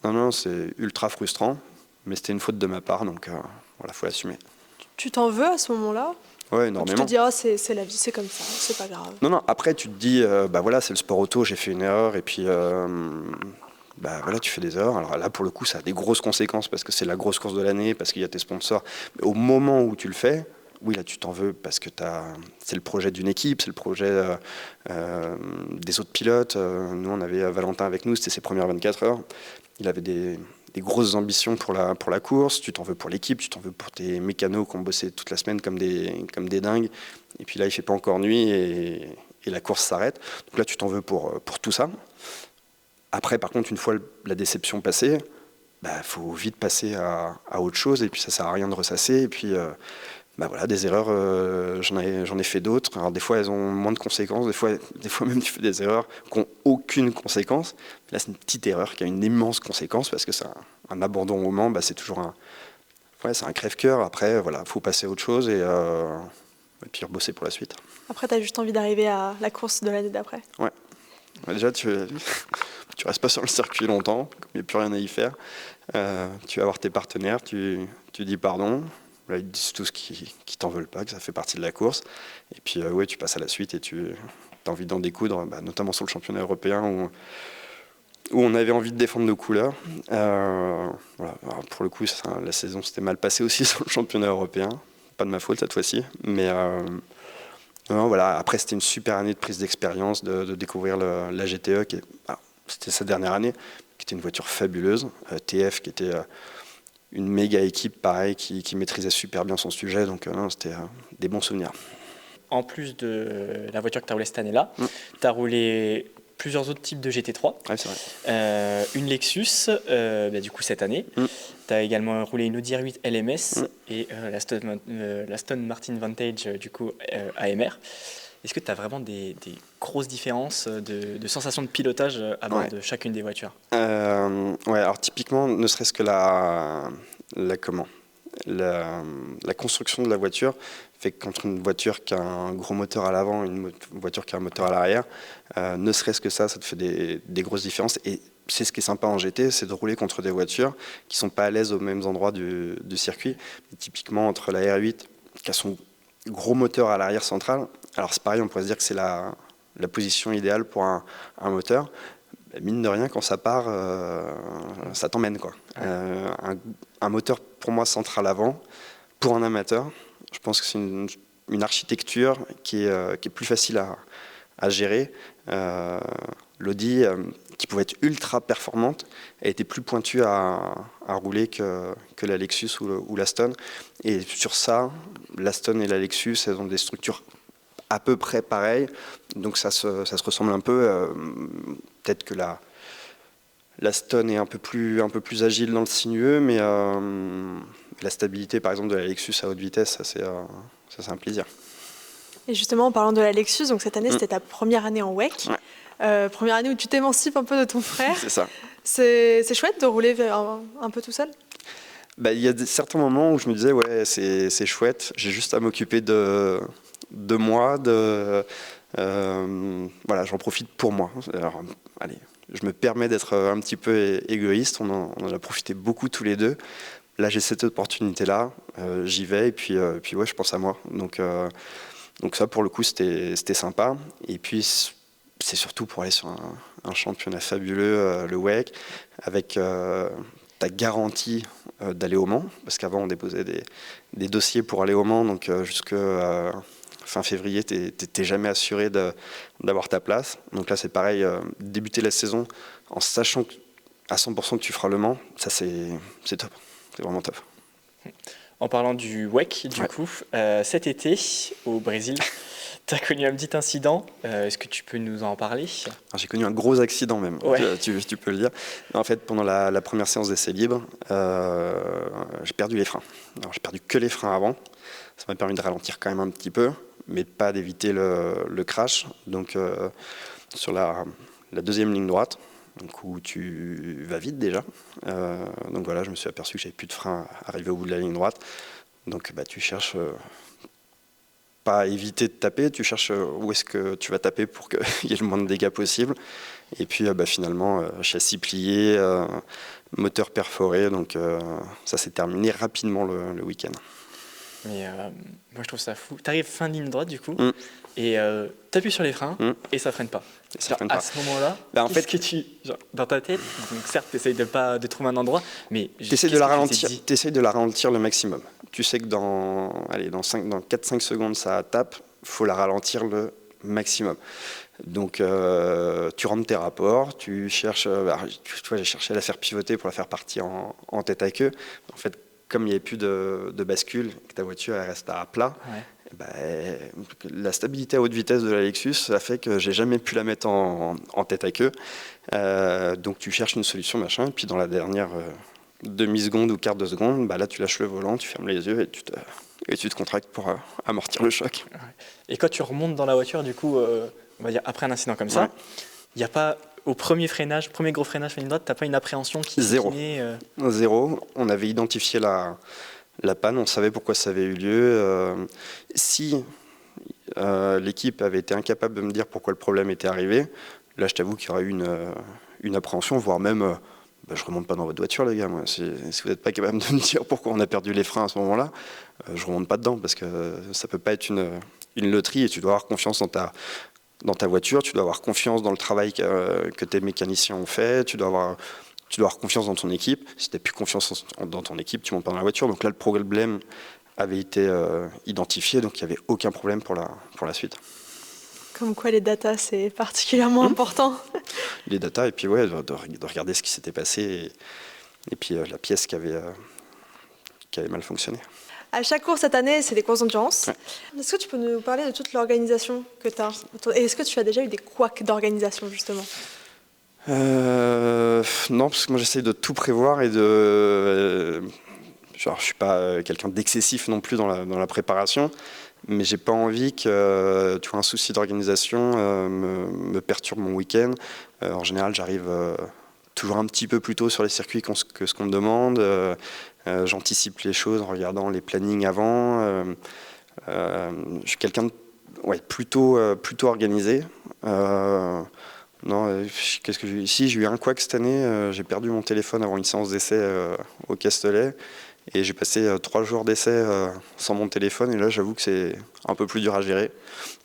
non, c'est ultra frustrant, mais c'était une faute de ma part, donc voilà, faut l'assumer. Tu t'en veux à ce moment-là? Ouais, Tu énormément. te dis, ah, c'est la vie, c'est comme ça, c'est pas grave. Non, après tu te dis, bah voilà, c'est le sport auto, j'ai fait une erreur, et puis bah voilà, tu fais des erreurs. Alors là, pour le coup, ça a des grosses conséquences parce que c'est la grosse course de l'année, parce qu'il y a tes sponsors. Mais au moment où tu le fais, oui, là, tu t'en veux parce que c'est le projet d'une équipe, c'est le projet des autres pilotes. Nous, on avait Valentin avec nous, c'était ses premières 24 heures. Il avait des grosses ambitions pour la course. Tu t'en veux pour l'équipe, tu t'en veux pour tes mécanos qui ont bossé toute la semaine comme des dingues. Et puis là, il fait pas encore nuit et la course s'arrête. Donc là, tu t'en veux pour tout ça. Après, par contre, une fois la déception passée, bah, faut vite passer à autre chose, et puis ça sert à rien de ressasser. Et puis, bah voilà, des erreurs, j'en ai fait d'autres. Alors des fois, elles ont moins de conséquences. Des fois même, tu fais des erreurs qui n'ont aucune conséquence. Là, c'est une petite erreur qui a une immense conséquence parce que c'est un abandon au Mans, bah, c'est toujours c'est un crève-cœur. Après, voilà, faut passer à autre chose et puis rebosser pour la suite. Après, tu as juste envie d'arriver à la course de l'année d'après. Ouais. Déjà, tu restes pas sur le circuit longtemps, comme il n'y a plus rien à y faire. Tu vas voir tes partenaires, tu dis pardon. Là, ils te disent tous qui t'en veulent pas, que ça fait partie de la course. Et puis, ouais, tu passes à la suite et tu as envie d'en découdre, bah, notamment sur le championnat européen où on avait envie de défendre nos couleurs. Voilà. Alors, pour le coup, la saison s'était mal passée aussi sur le championnat européen. Pas de ma faute cette fois-ci. Mais non, voilà. Après, c'était une super année de prise d'expérience, de découvrir la GTE, c'était sa dernière année, qui était une voiture fabuleuse. TF, qui était une méga équipe, pareil, qui maîtrisait super bien son sujet. Donc, c'était des bons souvenirs. En plus de la voiture que tu as roulée cette année-là, tu as roulé plusieurs autres types de GT3. Ouais, c'est vrai. Une Lexus, du coup cette année. Tu as également roulé une Audi R8 LMS et l'Aston Martin Vantage, du coup AMR. Est-ce que tu as vraiment des grosses différences de sensations de pilotage à bord de chacune des voitures? Ouais, alors typiquement, ne serait-ce que la construction de la voiture fait qu'entre une voiture qui a un gros moteur à l'avant et une voiture qui a un moteur à l'arrière, ne serait-ce que ça te fait des grosses différences. Et c'est ce qui est sympa en GT, c'est de rouler contre des voitures qui ne sont pas à l'aise aux mêmes endroits du circuit. Et typiquement, entre la R8, qui a son gros moteur à l'arrière central, alors c'est pareil, on pourrait se dire que c'est la position idéale pour un moteur. Mine de rien, quand ça part, ça t'emmène, quoi. Un moteur, pour moi, central avant, pour un amateur, je pense que c'est une architecture qui est plus facile à gérer. L'Audi, qui pouvait être ultra performante, a été plus pointue à rouler que la Lexus ou l'Aston. Et sur ça, l'Aston et la Lexus, elles ont des structures à peu près pareilles, donc ça se ressemble un peu. Peut-être que l'Aston est un peu plus agile dans le sinueux, mais la stabilité, par exemple, de la Lexus à haute vitesse, ça c'est un plaisir. Et justement, en parlant de la Lexus, donc cette année, c'était ta première année en WEC. Ouais. Première année où tu t'émancipes un peu de ton frère. C'est ça. C'est chouette de rouler un peu tout seul? Bah, il y a certains moments où je me disais, ouais, c'est chouette, j'ai juste à m'occuper de moi, voilà, j'en profite pour moi. Alors, allez, je me permets d'être un petit peu égoïste, on en a profité beaucoup tous les deux. Là, j'ai cette opportunité-là, j'y vais, et puis ouais, je pense à moi. Donc ça, pour le coup, c'était sympa. Et puis, c'est surtout pour aller sur un championnat fabuleux, le WEC, avec ta garantie d'aller au Mans, parce qu'avant, on déposait des dossiers pour aller au Mans, donc jusque fin février, t'es jamais assuré d'avoir ta place. Donc là, c'est pareil, débuter la saison en sachant à 100% que tu feras le Mans, ça c'est top, c'est vraiment top. En parlant du WEC, du coup, cet été, au Brésil, tu as connu un petit incident. Est-ce que tu peux nous en parler? J'ai connu un gros accident même, tu peux le dire. En fait, pendant la première séance d'essai libre, j'ai perdu les freins. Alors, j'ai perdu que les freins avant. Ça m'a permis de ralentir quand même un petit peu, mais pas d'éviter le crash. Donc, sur la deuxième ligne droite, donc où tu vas vite déjà. Donc voilà, je me suis aperçu que j'avais plus de frein à arriver au bout de la ligne droite. Donc tu cherches pas à éviter de taper, tu cherches où est-ce que tu vas taper pour qu'il y ait le moins de dégâts possible. Et puis finalement, châssis plié, moteur perforé, donc ça s'est terminé rapidement le week-end. Mais moi je trouve ça fou. T'arrives fin de ligne droite du coup, Mm. et t'appuies sur les freins, et ça freine pas. Et ça freine pas. À ce moment-là, Bah, en qu'est-ce fait, que tu... genre, dans ta tête, donc certes t'essayes de trouver un endroit, mais t'essayes de la ralentir le maximum. Tu sais que dans 4-5 secondes ça tape, il faut la ralentir le maximum. Donc tu rentres tes rapports, tu cherches, tu vois, j'ai cherché à la faire pivoter pour la faire partir en tête à queue. En fait, comme il n'y avait plus de bascule, que ta voiture elle reste à plat, la stabilité à haute vitesse de la Lexus a fait que j'ai jamais pu la mettre en tête à queue. Donc tu cherches une solution, machin, et puis dans la dernière demi-seconde ou quart de seconde, là tu lâches le volant, tu fermes les yeux et tu te contractes pour amortir le choc. Ouais. Et quand tu remontes dans la voiture, du coup, on va dire après un incident comme ça, il n'y a pas, au premier gros freinage fin ligne droite, tu n'as pas une appréhension qui naît Zéro. On avait identifié la panne, on savait pourquoi ça avait eu lieu. Si l'équipe avait été incapable de me dire pourquoi le problème était arrivé, là je t'avoue qu'il y aurait eu une appréhension, voire même... je remonte pas dans votre voiture les gars, moi. Si vous n'êtes pas capable de me dire pourquoi on a perdu les freins à ce moment-là, je remonte pas dedans parce que ça peut pas être une loterie et tu dois avoir confiance dans ta voiture, tu dois avoir confiance dans le travail que tes mécaniciens ont fait, tu dois avoir confiance dans ton équipe. Si tu n'as plus confiance dans ton équipe, tu montes pas dans la voiture. Donc là le problème avait été identifié, donc il n'y avait aucun problème pour la suite. Comme quoi les datas, c'est particulièrement important. Les datas, et puis de regarder ce qui s'était passé, et puis la pièce qui avait mal fonctionné. À chaque course cette année, c'est des courses d'endurance. Ouais. Est-ce que tu peux nous parler de toute l'organisation que tu as ? Et est-ce que tu as déjà eu des couacs d'organisation, justement ? Non, parce que moi j'essaye de tout prévoir et je suis pas quelqu'un d'excessif non plus dans la préparation. Mais j'ai pas envie que un souci d'organisation me perturbe mon week-end. En général, j'arrive toujours un petit peu plus tôt sur les circuits que ce qu'on me demande. J'anticipe les choses en regardant les plannings avant. Je suis quelqu'un de plutôt organisé. Non, qu'est-ce que j'ai eu un couac cette année. J'ai perdu mon téléphone avant une séance d'essai au Castellet. Et j'ai passé 3 jours d'essai sans mon téléphone, et là j'avoue que c'est un peu plus dur à gérer.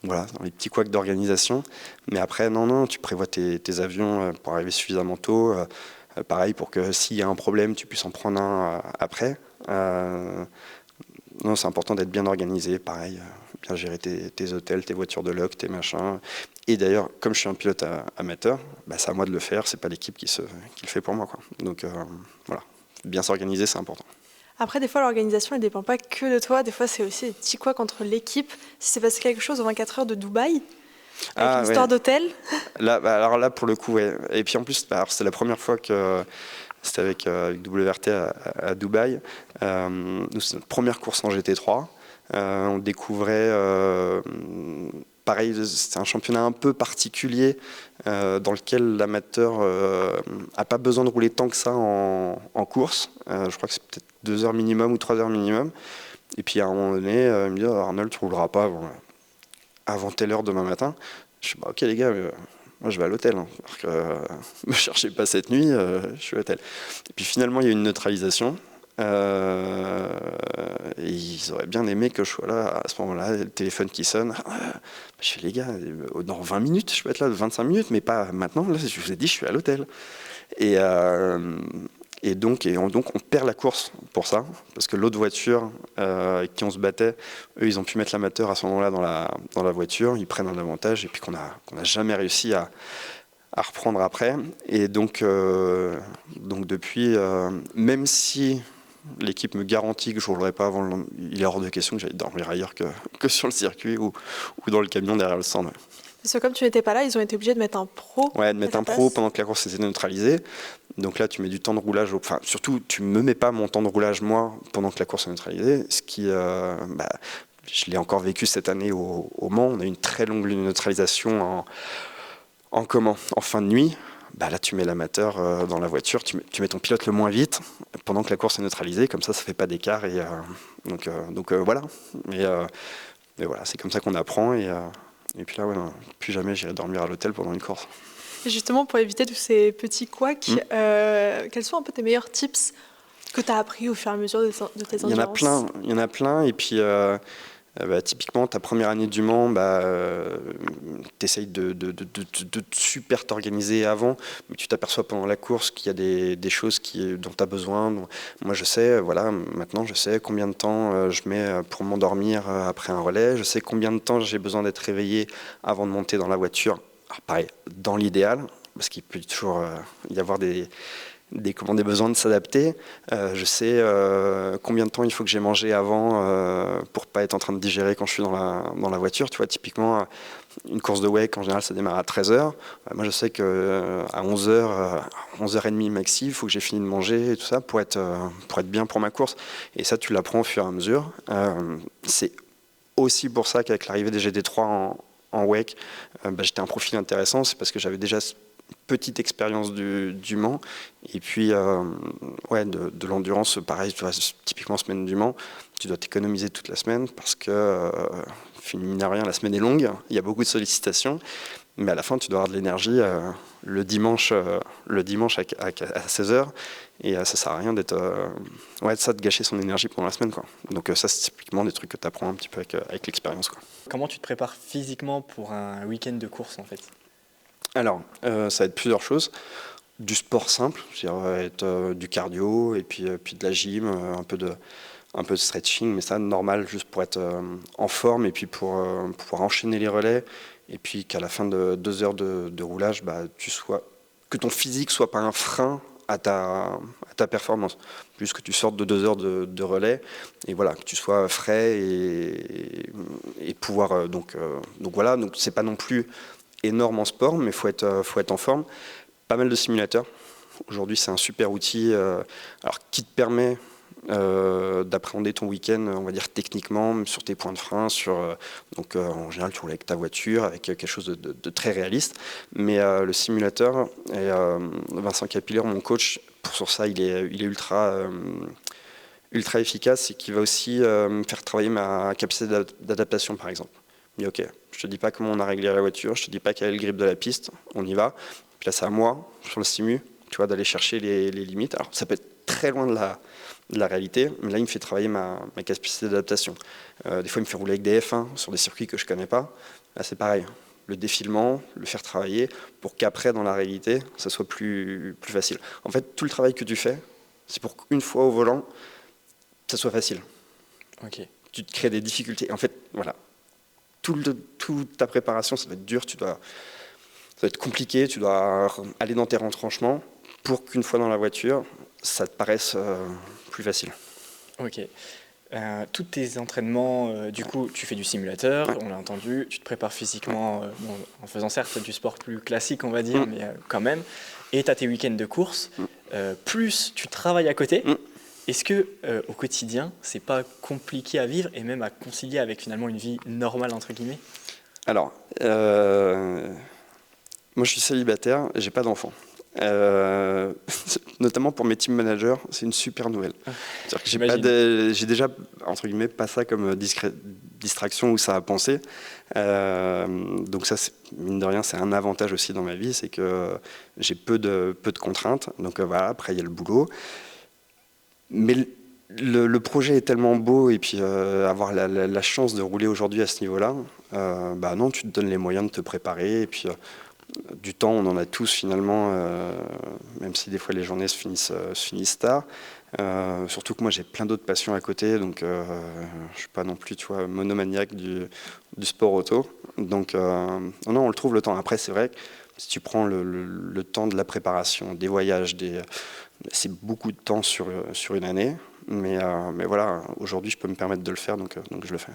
Voilà, dans les petits couacs d'organisation. Mais après, non, tu prévois tes avions pour arriver suffisamment tôt. Pareil, pour que s'il y a un problème, tu puisses en prendre un après. Non, c'est important d'être bien organisé, pareil, bien gérer tes hôtels, tes voitures de loc, tes machins. Et d'ailleurs, comme je suis un pilote amateur, c'est à moi de le faire, c'est pas l'équipe qui le fait pour moi, quoi. Donc voilà, bien s'organiser, c'est important. Après, des fois, l'organisation, elle ne dépend pas que de toi. Des fois, c'est aussi des petits couacs entre l'équipe. Si c'est passé quelque chose aux 24 heures de Dubaï, avec une histoire d'hôtel. Alors là, pour le coup, ouais. Et puis en plus, c'était la première fois que c'était avec WRT à Dubaï. Nous, c'est notre première course en GT3. On découvrait... pareil, c'était un championnat un peu particulier dans lequel l'amateur n'a pas besoin de rouler tant que ça en course. Je crois que c'est peut-être 2 heures minimum ou 3 heures minimum. Et puis à un moment donné, il me dit Arnold, tu ne rouleras pas avant telle heure demain matin. Je dis ok les gars, moi je vais à l'hôtel. Hein. Me cherchez pas cette nuit, je suis à l'hôtel. Et puis finalement, il y a eu une neutralisation. Et ils auraient bien aimé que je sois là à ce moment-là, le téléphone qui sonne. Je fais les gars, dans 20 minutes, je peux être là, 25 minutes, mais pas maintenant. Là, je vous ai dit, je suis à l'hôtel. Et donc on perd la course pour ça, parce que l'autre voiture avec qui on se battait, eux, ils ont pu mettre l'amateur à ce moment-là dans la voiture, ils prennent un avantage, et puis qu'on n'a jamais réussi à reprendre après. Et donc depuis, même si l'équipe me garantit que je ne roulerai pas avant il est hors de question que j'aille dormir ailleurs que sur le circuit ou dans le camion derrière le stand. Ouais. Parce que comme tu n'étais pas là, ils ont été obligés de mettre un pro. Ouais, de mettre un pro pendant que la course était neutralisée. Donc là, tu mets du temps de roulage. Enfin, surtout, tu ne me mets pas mon temps de roulage, moi, pendant que la course est neutralisée. Ce qui, je l'ai encore vécu cette année au Mans. On a eu une très longue neutralisation en fin de nuit. bah là tu mets l'amateur dans la voiture, tu mets ton pilote le moins vite pendant que la course est neutralisée, comme ça fait pas d'écart. Et donc voilà. Mais voilà, c'est comme ça qu'on apprend. Et puis là, ouais, non, plus jamais j'irai dormir à l'hôtel pendant une course. Et justement, pour éviter tous ces petits couacs, quels sont un peu tes meilleurs tips que tu as appris au fur et à mesure de tes endurances? Il y en a plein. Et puis, typiquement, ta première année du Mans, tu essayes de super t'organiser avant, mais tu t'aperçois pendant la course qu'il y a des choses dont tu as besoin. Moi, je sais, maintenant, je sais combien de temps je mets pour m'endormir après un relais. Je sais combien de temps j'ai besoin d'être réveillé avant de monter dans la voiture. Alors, pareil, dans l'idéal, parce qu'il peut toujours y avoir des besoins de s'adapter. Je sais combien de temps il faut que j'ai mangé avant pour pas être en train de digérer quand je suis dans la voiture. Tu vois, typiquement, une course de wake, en général, ça démarre à 13h. Moi, je sais qu'à 11h, 11h30 maxi, il faut que j'ai fini de manger et tout ça pour être bien pour ma course. Et ça, tu l'apprends au fur et à mesure. C'est aussi pour ça qu'avec l'arrivée des GT3 en wake, j'étais un profil intéressant. C'est parce que j'avais déjà petite expérience du Mans et puis de l'endurance, pareil, tu vois, typiquement semaine du Mans, tu dois t'économiser toute la semaine parce que mine de rien, la semaine est longue, il y a beaucoup de sollicitations, mais à la fin tu dois avoir de l'énergie le dimanche à 16h et ça sert à rien de gâcher son énergie pendant la semaine, quoi. Donc ça, c'est typiquement des trucs que tu apprends un petit peu avec l'expérience, quoi. Comment tu te prépares physiquement pour un week-end de course en fait? Alors, ça va être plusieurs choses. Du sport simple, c'est-à-dire être du cardio et puis de la gym, un peu de stretching, mais ça, normal, juste pour être en forme et puis pour pouvoir enchaîner les relais. Et puis qu'à la fin de 2 heures de roulage, que ton physique soit pas un frein à ta performance. Juste que tu sortes de 2 heures de relais et voilà, que tu sois frais et pouvoir. Donc voilà, donc c'est pas non plus énorme en sport, mais faut être en forme. Pas mal de simulateurs. Aujourd'hui, c'est un super outil qui te permet d'appréhender ton week-end, on va dire techniquement, sur tes points de frein. En général, tu roules avec ta voiture, avec quelque chose de très réaliste. Mais le simulateur, et Vincent Capiller, mon coach, sur ça, il est ultra efficace et qui va aussi faire travailler ma capacité d'adaptation, par exemple. Mais ok, je te dis pas comment on a réglé la voiture, je te dis pas quel est le grip de la piste, on y va. Puis là, c'est à moi, sur le simu, tu vois, d'aller chercher les limites. Alors, ça peut être très loin de la réalité, mais là, il me fait travailler ma capacité d'adaptation. Des fois, il me fait rouler avec des F1 sur des circuits que je connais pas. Là, c'est pareil. Le défilement, le faire travailler pour qu'après, dans la réalité, ça soit plus facile. En fait, tout le travail que tu fais, c'est pour qu'une fois au volant, ça soit facile. Ok. Tu te crées des difficultés. En fait, voilà. Toute ta préparation, ça va être dur, ça va être compliqué, tu dois aller dans tes retranchements pour qu'une fois dans la voiture, ça te paraisse plus facile. Ok. Tous tes entraînements, du coup, tu fais du simulateur, on l'a entendu, tu te prépares physiquement en faisant certes du sport plus classique, on va dire, mais quand même, et tu as tes week-ends de course, plus tu travailles à côté. Est-ce que au quotidien, c'est pas compliqué à vivre et même à concilier avec finalement une vie normale entre guillemets? Alors, moi je suis célibataire, j'ai pas d'enfant. Notamment pour mes team managers, c'est une super nouvelle. C'est-à-dire que j'ai déjà entre guillemets pas ça comme distraction ou ça à penser. Donc ça, mine de rien, c'est un avantage aussi dans ma vie, c'est que j'ai peu de contraintes. Donc voilà, après il y a le boulot. Mais le projet est tellement beau et puis avoir la chance de rouler aujourd'hui à ce niveau-là, non, tu te donnes les moyens de te préparer et puis du temps, on en a tous finalement, même si des fois les journées se finissent tard. Surtout que moi j'ai plein d'autres passions à côté, donc je suis pas non plus, tu vois, monomaniaque du sport auto. Donc non, on le trouve le temps. Après, c'est vrai que si tu prends le temps de la préparation, des voyages, c'est beaucoup de temps sur une année. Mais voilà, aujourd'hui, je peux me permettre de le faire, donc je le fais.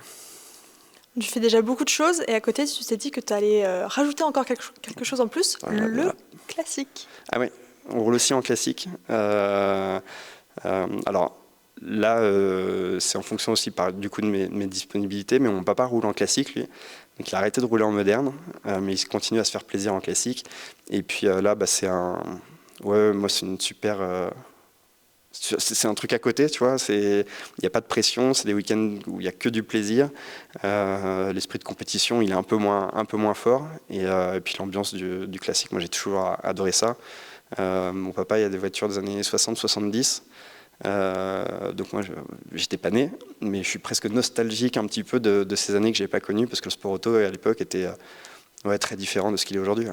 Tu fais déjà beaucoup de choses et à côté, tu t'es dit que tu allais rajouter encore quelque chose en plus, le classique. Ah oui, on roule aussi en classique. Alors, là, c'est en fonction aussi du coup de mes disponibilités, mais mon papa roule en classique, lui. Donc il a arrêté de rouler en moderne, mais il continue à se faire plaisir en classique. Et puis là, c'est moi, c'est une super... c'est un truc à côté, tu vois. Il n'y a pas de pression, c'est des week-ends où il n'y a que du plaisir. L'esprit de compétition, il est un peu moins fort. Et puis l'ambiance du classique, moi j'ai toujours adoré ça. Mon papa, il y a des voitures des années 60-70. Donc moi, j'étais pas né, mais je suis presque nostalgique un petit peu de ces années que j'ai pas connues, parce que le sport auto à l'époque était très différent de ce qu'il est aujourd'hui.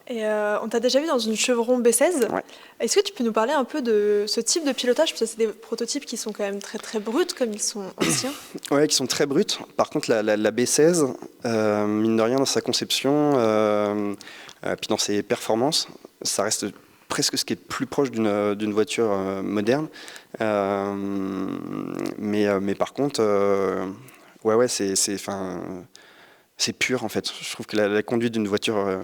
Et on t'a déjà vu dans une Chevron B16. Ouais. Est-ce que tu peux nous parler un peu de ce type de pilotage? Parce que c'est des prototypes qui sont quand même très très bruts, comme ils sont anciens. Ouais, qui sont très bruts. Par contre, la B16, mine de rien, dans sa conception, puis dans ses performances, ça reste presque ce qui est plus proche d'une voiture moderne. Mais par contre, c'est pur en fait. Je trouve que la conduite d'une voiture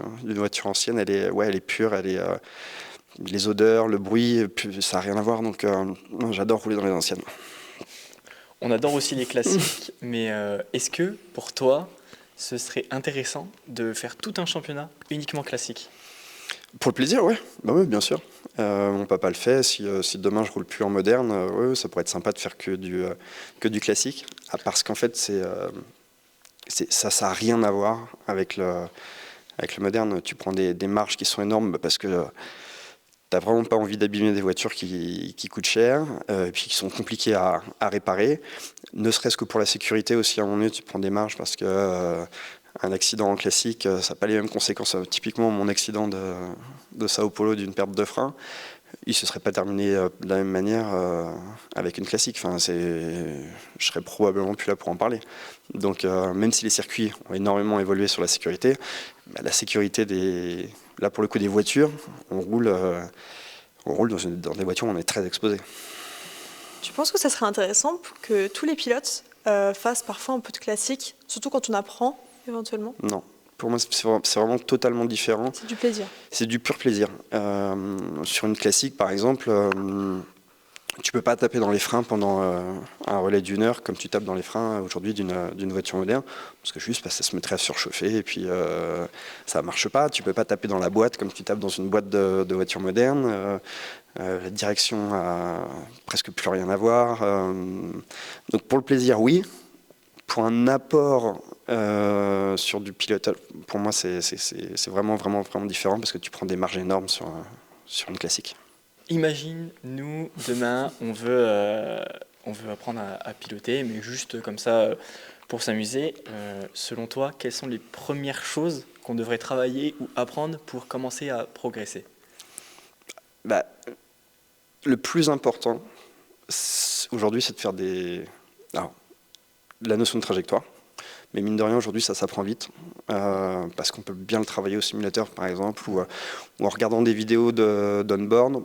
ancienne, elle est pure, les odeurs, le bruit, ça n'a rien à voir. Donc non, j'adore rouler dans les anciennes. On adore aussi les classiques, mais est-ce que pour toi, ce serait intéressant de faire tout un championnat uniquement classique? Pour le plaisir, ouais. Bah oui, bien sûr. Mon papa le fait. Si demain je roule plus en moderne, ouais, ça pourrait être sympa de faire que du classique. Parce qu'en fait, ça n'a rien à voir avec le moderne. Tu prends des marges qui sont énormes parce que t'as vraiment pas envie d'abîmer des voitures qui coûtent cher et puis qui sont compliquées à réparer. Ne serait-ce que pour la sécurité aussi, à un moment donné, tu prends des marges parce que un accident en classique, ça n'a pas les mêmes conséquences. Typiquement, mon accident de Sao Paulo d'une perte de frein, il ne se serait pas terminé de la même manière avec une classique. Je serais probablement plus là pour en parler. Donc, même si les circuits ont énormément évolué sur la sécurité, la sécurité là pour le coup des voitures, on roule dans des voitures où on est très exposé. Tu penses que ça serait intéressant que tous les pilotes fassent parfois un peu de classique, surtout quand on apprend éventuellement? Non. Pour moi, c'est vraiment totalement différent. C'est du plaisir. C'est du pur plaisir. Sur une classique, par exemple, tu peux pas taper dans les freins pendant un relais d'une heure comme tu tapes dans les freins aujourd'hui d'une voiture moderne, parce que ça se mettrait à surchauffer et puis ça marche pas. Tu peux pas taper dans la boîte comme tu tapes dans une boîte de voiture moderne. La direction a presque plus rien à voir. Donc pour le plaisir, oui. Pour un apport sur du pilotage, pour moi, c'est vraiment, vraiment, vraiment différent parce que tu prends des marges énormes sur une classique. Imagine, nous, demain, on veut apprendre à piloter, mais juste comme ça, pour s'amuser. Selon toi, quelles sont les premières choses qu'on devrait travailler ou apprendre pour commencer à progresser? Le plus important, aujourd'hui, c'est de faire la notion de trajectoire. Mais mine de rien, aujourd'hui, ça s'apprend vite, parce qu'on peut bien le travailler au simulateur, par exemple, ou en regardant des vidéos d'on-board.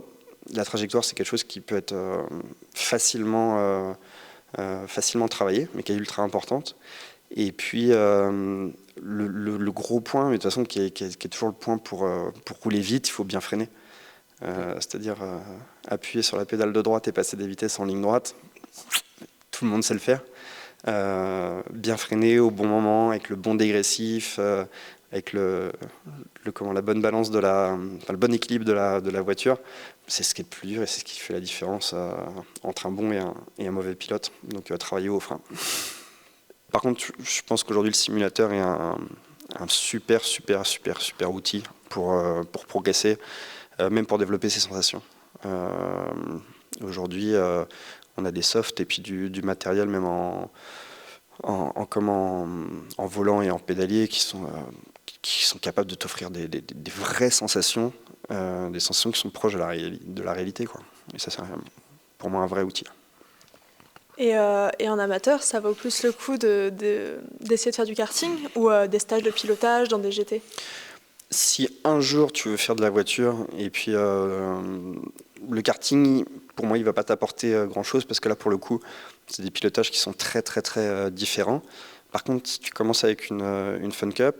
La trajectoire, c'est quelque chose qui peut être facilement travaillé, mais qui est ultra importante. Et puis, le gros point, mais de toute façon, qui est toujours le point pour rouler vite, il faut bien freiner. C'est-à-dire appuyer sur la pédale de droite et passer des vitesses en ligne droite. Tout le monde sait le faire. Bien freiner au bon moment, avec le bon dégressif, avec la bonne balance le bon équilibre de la voiture. C'est ce qui est le plus dur et c'est ce qui fait la différence entre un bon et un mauvais pilote. Donc travailler au frein. Par contre, je pense qu'aujourd'hui le simulateur est un super outil pour progresser, même pour développer ses sensations. Aujourd'hui, on a des softs et puis du matériel même en volant et en pédalier qui sont capables de t'offrir des vraies sensations, des sensations qui sont proches de la réalité, quoi. Et ça, c'est pour moi un vrai outil. Et en amateur, ça vaut plus le coup d'essayer de faire du karting ou des stages de pilotage dans des GT? Si un jour tu veux faire de la voiture, et puis le karting, pour moi, il ne va pas t'apporter grand-chose, parce que là, pour le coup, c'est des pilotages qui sont très, très, très différents. Par contre, si tu commences avec une Fun Cup,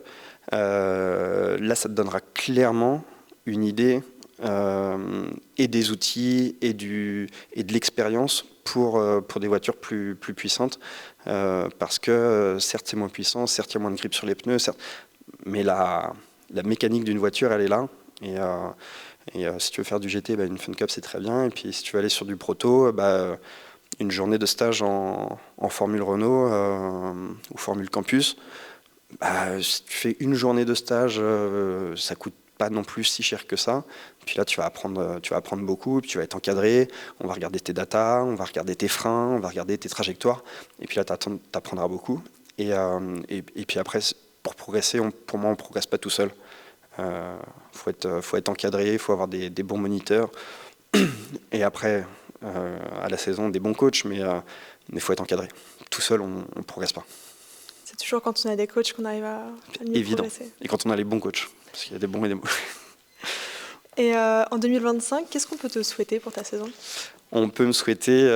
là, ça te donnera clairement une idée et des outils et de l'expérience pour des voitures plus puissantes. Parce que certes c'est moins puissant, certes il y a moins de grip sur les pneus, certes, mais la mécanique d'une voiture elle est là. Et si tu veux faire du GT, une Fun Cup c'est très bien. Et puis si tu veux aller sur du proto, une journée de stage en Formule Renault ou Formule Campus, si tu fais une journée de stage, ça coûte pas non plus si cher que ça. Puis là, tu vas apprendre beaucoup, puis tu vas être encadré, on va regarder tes datas, on va regarder tes freins, on va regarder tes trajectoires, et puis là, tu apprendras beaucoup. Et puis après, pour progresser, pour moi, on ne progresse pas tout seul. Faut être encadré, il faut avoir des bons moniteurs, et après, à la saison, des bons coachs, mais il faut être encadré. Tout seul, on ne progresse pas. C'est toujours quand on a des coachs qu'on arrive à mieux Évident. progresser. Et quand on a les bons coachs, parce qu'il y a des bons et des mauvais. Et en 2025, qu'est-ce qu'on peut te souhaiter pour ta saison ? On peut me souhaiter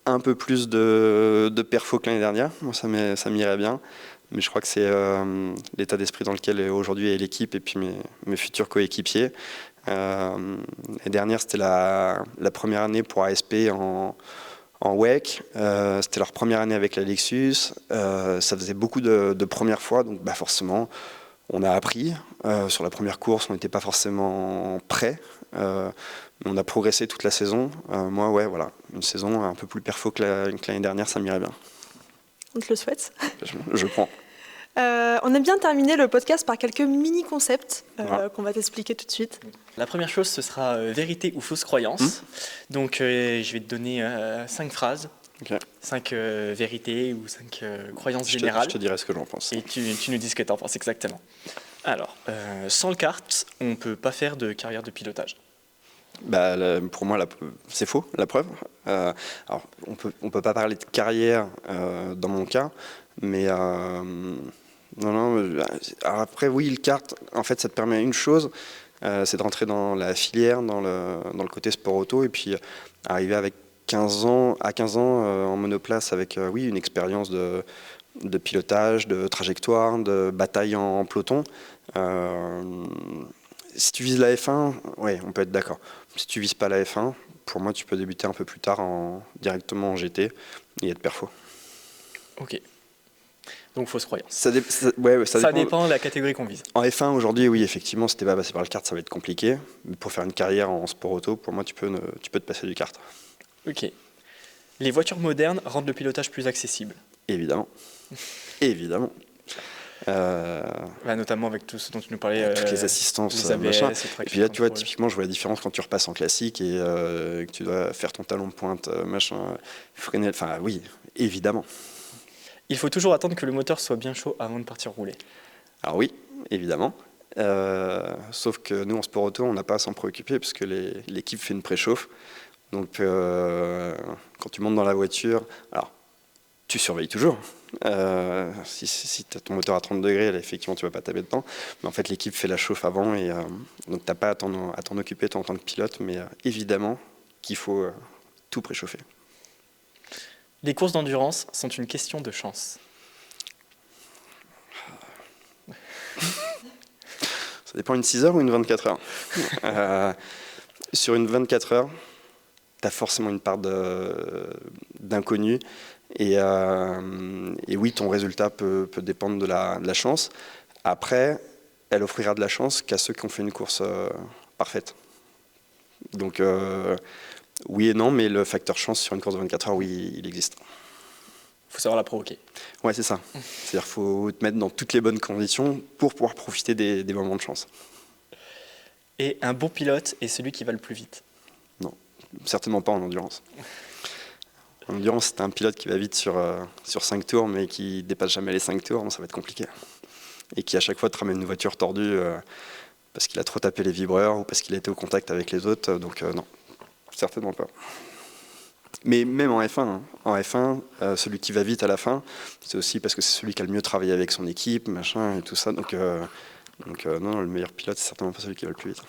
un peu plus de perfo que l'année dernière. Moi, ça m'irait bien. Mais je crois que c'est l'état d'esprit dans lequel aujourd'hui est l'équipe et puis mes futurs coéquipiers. L'année dernière, c'était la première année pour ASP en WEC. C'était leur première année avec la Lexus. Ça faisait beaucoup de premières fois, donc forcément, on a appris. Sur la première course, on n'était pas forcément prêt. On a progressé toute la saison. Moi, voilà, une saison un peu plus perfo que l'année dernière, ça m'irait bien. On te le souhaite. Je prends. On aime bien terminer le podcast par quelques mini-concepts qu'on va t'expliquer tout de suite. La première chose, ce sera vérité ou fausse croyance. Donc, je vais te donner 5 phrases, Okay. 5 vérités ou 5 croyances générales. Je te dirai ce que j'en pense. Et tu nous dis ce que tu en penses exactement. Alors, sans le kart, on ne peut pas faire de carrière de pilotage. Pour moi, c'est faux, la preuve. Alors, on peut pas parler de carrière dans mon cas, mais non. Alors après, oui, le kart, en fait, ça te permet une chose, c'est de rentrer dans la filière, dans le côté sport auto, et puis arriver avec 15 ans en monoplace avec une expérience de pilotage, de trajectoire, de bataille en peloton. Si tu vises la F1, ouais, on peut être d'accord. Si tu vises pas la F1, pour moi, tu peux débuter un peu plus tard directement en GT et être perfo. Ok. Donc fausse croyance. Ça dépend de la catégorie qu'on vise. En F1 aujourd'hui, oui, effectivement, si t'es pas passé par le kart, ça va être compliqué. Mais pour faire une carrière en sport auto, pour moi, tu peux te passer du kart. Ok. Les voitures modernes rendent le pilotage plus accessible. Évidemment. Évidemment. Notamment avec tout ce dont tu nous parlais. Toutes les assistances, les ABS, machin. Et puis là, tu vois, typiquement, je vois la différence quand tu repasses en classique et que tu dois faire ton talon de pointe, machin, freiner. Enfin, oui, évidemment. Il faut toujours attendre que le moteur soit bien chaud avant de partir rouler. Alors oui, évidemment. Sauf que nous, en sport auto, on n'a pas à s'en préoccuper parce que l'équipe fait une préchauffe. Donc, quand tu montes dans la voiture, alors, tu surveilles toujours. Si tu as ton moteur à 30 degrés, là, effectivement, tu ne vas pas taper dedans. Mais en fait, l'équipe fait la chauffe avant. Et donc, tu n'as pas à t'en occuper toi, en tant que pilote. Mais évidemment qu'il faut tout préchauffer. Les courses d'endurance sont une question de chance. Ça dépend une 6 heures ou une 24 heures. Sur une 24 heures, tu as forcément une part d'inconnu. Et oui, ton résultat peut dépendre de la chance. Après, elle offrira de la chance qu'à ceux qui ont fait une course parfaite. Donc, oui et non, mais le facteur chance sur une course de 24 heures, oui, il existe. Il faut savoir la provoquer. Ouais, c'est ça. C'est-à-dire qu'il faut te mettre dans toutes les bonnes conditions pour pouvoir profiter des moments de chance. Et un bon pilote est celui qui va le plus vite? Non, certainement pas en endurance. En endurance, c'est un pilote qui va vite sur 5 tours, mais qui dépasse jamais les 5 tours, donc ça va être compliqué. Et qui à chaque fois te ramène une voiture tordue parce qu'il a trop tapé les vibreurs ou parce qu'il a été au contact avec les autres, donc non, certainement pas. Mais même en F1, celui qui va vite à la fin, c'est aussi parce que c'est celui qui a le mieux travaillé avec son équipe, machin, et tout ça. Donc non, le meilleur pilote, c'est certainement pas celui qui va le plus vite.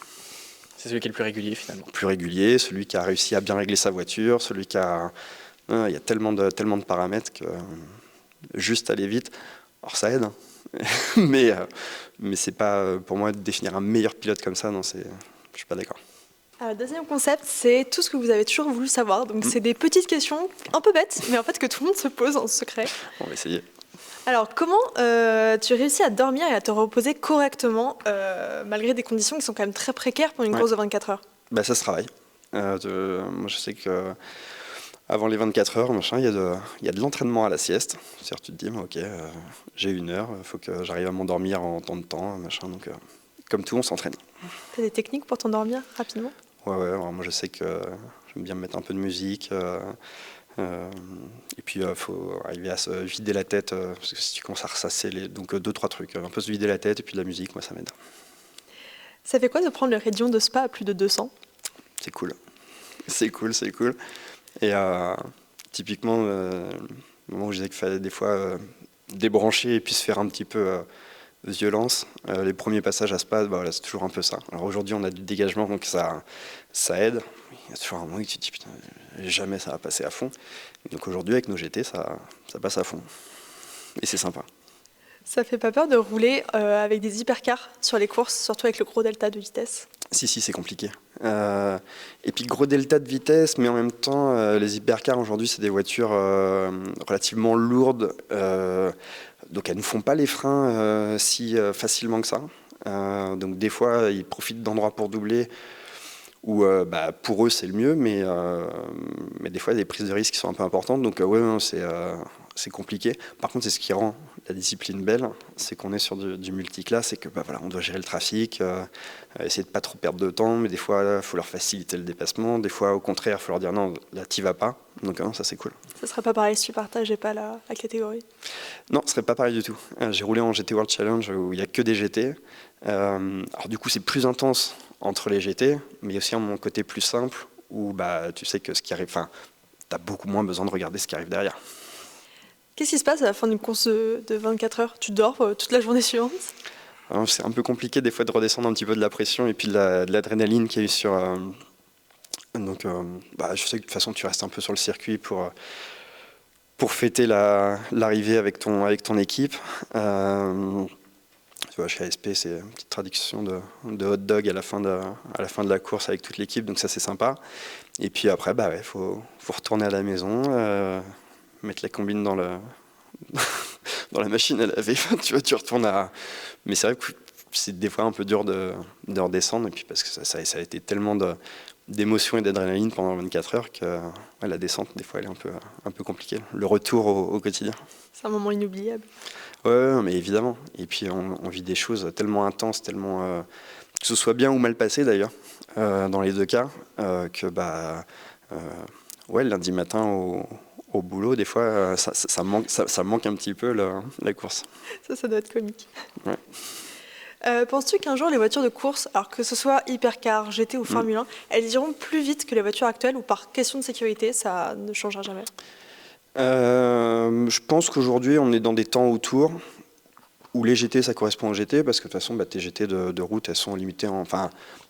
C'est celui qui est le plus régulier finalement. Plus régulier, celui qui a réussi à bien régler sa voiture, celui qui a... Il y a tellement de paramètres que juste aller vite, alors ça aide, mais c'est pas, pour moi, de définir un meilleur pilote comme ça, non, suis pas d'accord. Alors, le deuxième concept, c'est tout ce que vous avez toujours voulu savoir. Donc, c'est des petites questions un peu bêtes, mais en fait que tout le monde se pose en secret. On va essayer. Alors, comment tu réussis à dormir et à te reposer correctement malgré des conditions qui sont quand même très précaires pour une course de 24 heures? Bah, ça se travaille. Moi, je sais que avant les 24 heures, machin, il y a de l'entraînement à la sieste. C'est-à-dire, tu te dis, ok, j'ai 1 heure, il faut que j'arrive à m'endormir en tant de temps, machin. Donc, comme tout, on s'entraîne. Tu as des techniques pour t'endormir rapidement? Ouais. Alors, moi, je sais que j'aime bien me mettre un peu de musique. Et puis, il faut arriver à se vider la tête. Parce que si tu commences à ressasser, donc 2-3 trucs. Un peu se vider la tête et puis de la musique, moi, ça m'aide. Ça fait quoi de prendre le rayon de spa à plus de 200? C'est cool. C'est cool. Et typiquement, le moment où je disais qu'il fallait des fois débrancher et puis se faire un petit peu violence, les premiers passages à spa, voilà, c'est toujours un peu ça. Alors aujourd'hui, on a du dégagement, donc ça aide. Il y a toujours un moment où tu te dis, putain, jamais ça va passer à fond. Et donc aujourd'hui, avec nos GT, ça passe à fond. Et c'est sympa. Ça fait pas peur de rouler avec des hypercars sur les courses, surtout avec le gros delta de vitesse? Si, c'est compliqué. Et puis gros delta de vitesse, mais en même temps, les hypercars aujourd'hui, c'est des voitures relativement lourdes, donc elles ne font pas les freins si facilement que ça. Donc des fois, ils profitent d'endroits pour doubler, où pour eux c'est le mieux, mais des fois il y a des prises de risque qui sont un peu importantes, donc c'est compliqué. Par contre, c'est ce qui rend la discipline belle, c'est qu'on est sur du multiclasse et que voilà, on doit gérer le trafic, essayer de pas trop perdre de temps, mais des fois il faut leur faciliter le dépassement, des fois au contraire il faut leur dire non, là t'y vas pas, donc ça c'est cool. Ça serait pas pareil si tu partageais pas la catégorie? Non, ce serait pas pareil du tout. J'ai roulé en GT World Challenge où il n'y a que des GT, alors du coup c'est plus intense entre les GT, mais aussi mon côté plus simple où tu sais que ce qui arrive, t'as beaucoup moins besoin de regarder ce qui arrive derrière. Qu'est-ce qui se passe à la fin d'une course de 24 heures? Tu dors toute la journée suivante? Alors, c'est un peu compliqué des fois de redescendre un petit peu de la pression et puis de l'adrénaline qu'il y a eu sur... Donc je sais que de toute façon tu restes un peu sur le circuit pour fêter l'arrivée avec ton équipe. Tu vois, chez ASP, c'est une petite traduction de hot dog à la fin de la course avec toute l'équipe, donc ça c'est sympa. Et puis après, faut retourner à la maison, mettre la combine dans la machine à laver. Tu vois, tu retournes à... Mais c'est vrai que c'est des fois un peu dur de redescendre, et puis parce que ça a été tellement d'émotions et d'adrénaline pendant 24 heures que la descente, des fois, elle est un peu compliquée. Le retour au quotidien. C'est un moment inoubliable. Ouais, mais évidemment. Et puis on vit des choses tellement intenses, tellement que ce soit bien ou mal passé d'ailleurs, dans les deux cas, que lundi matin au boulot, des fois, ça manque un petit peu la course. Ça doit être comique. Ouais. Penses-tu qu'un jour les voitures de course, alors que ce soit hypercar, GT ou Formule 1, elles iront plus vite que les voitures actuelles ou par question de sécurité, ça ne changera jamais? Je pense qu'aujourd'hui on est dans des temps autour où les GT ça correspond aux GT parce que de toute façon tes GT de route elles sont limitées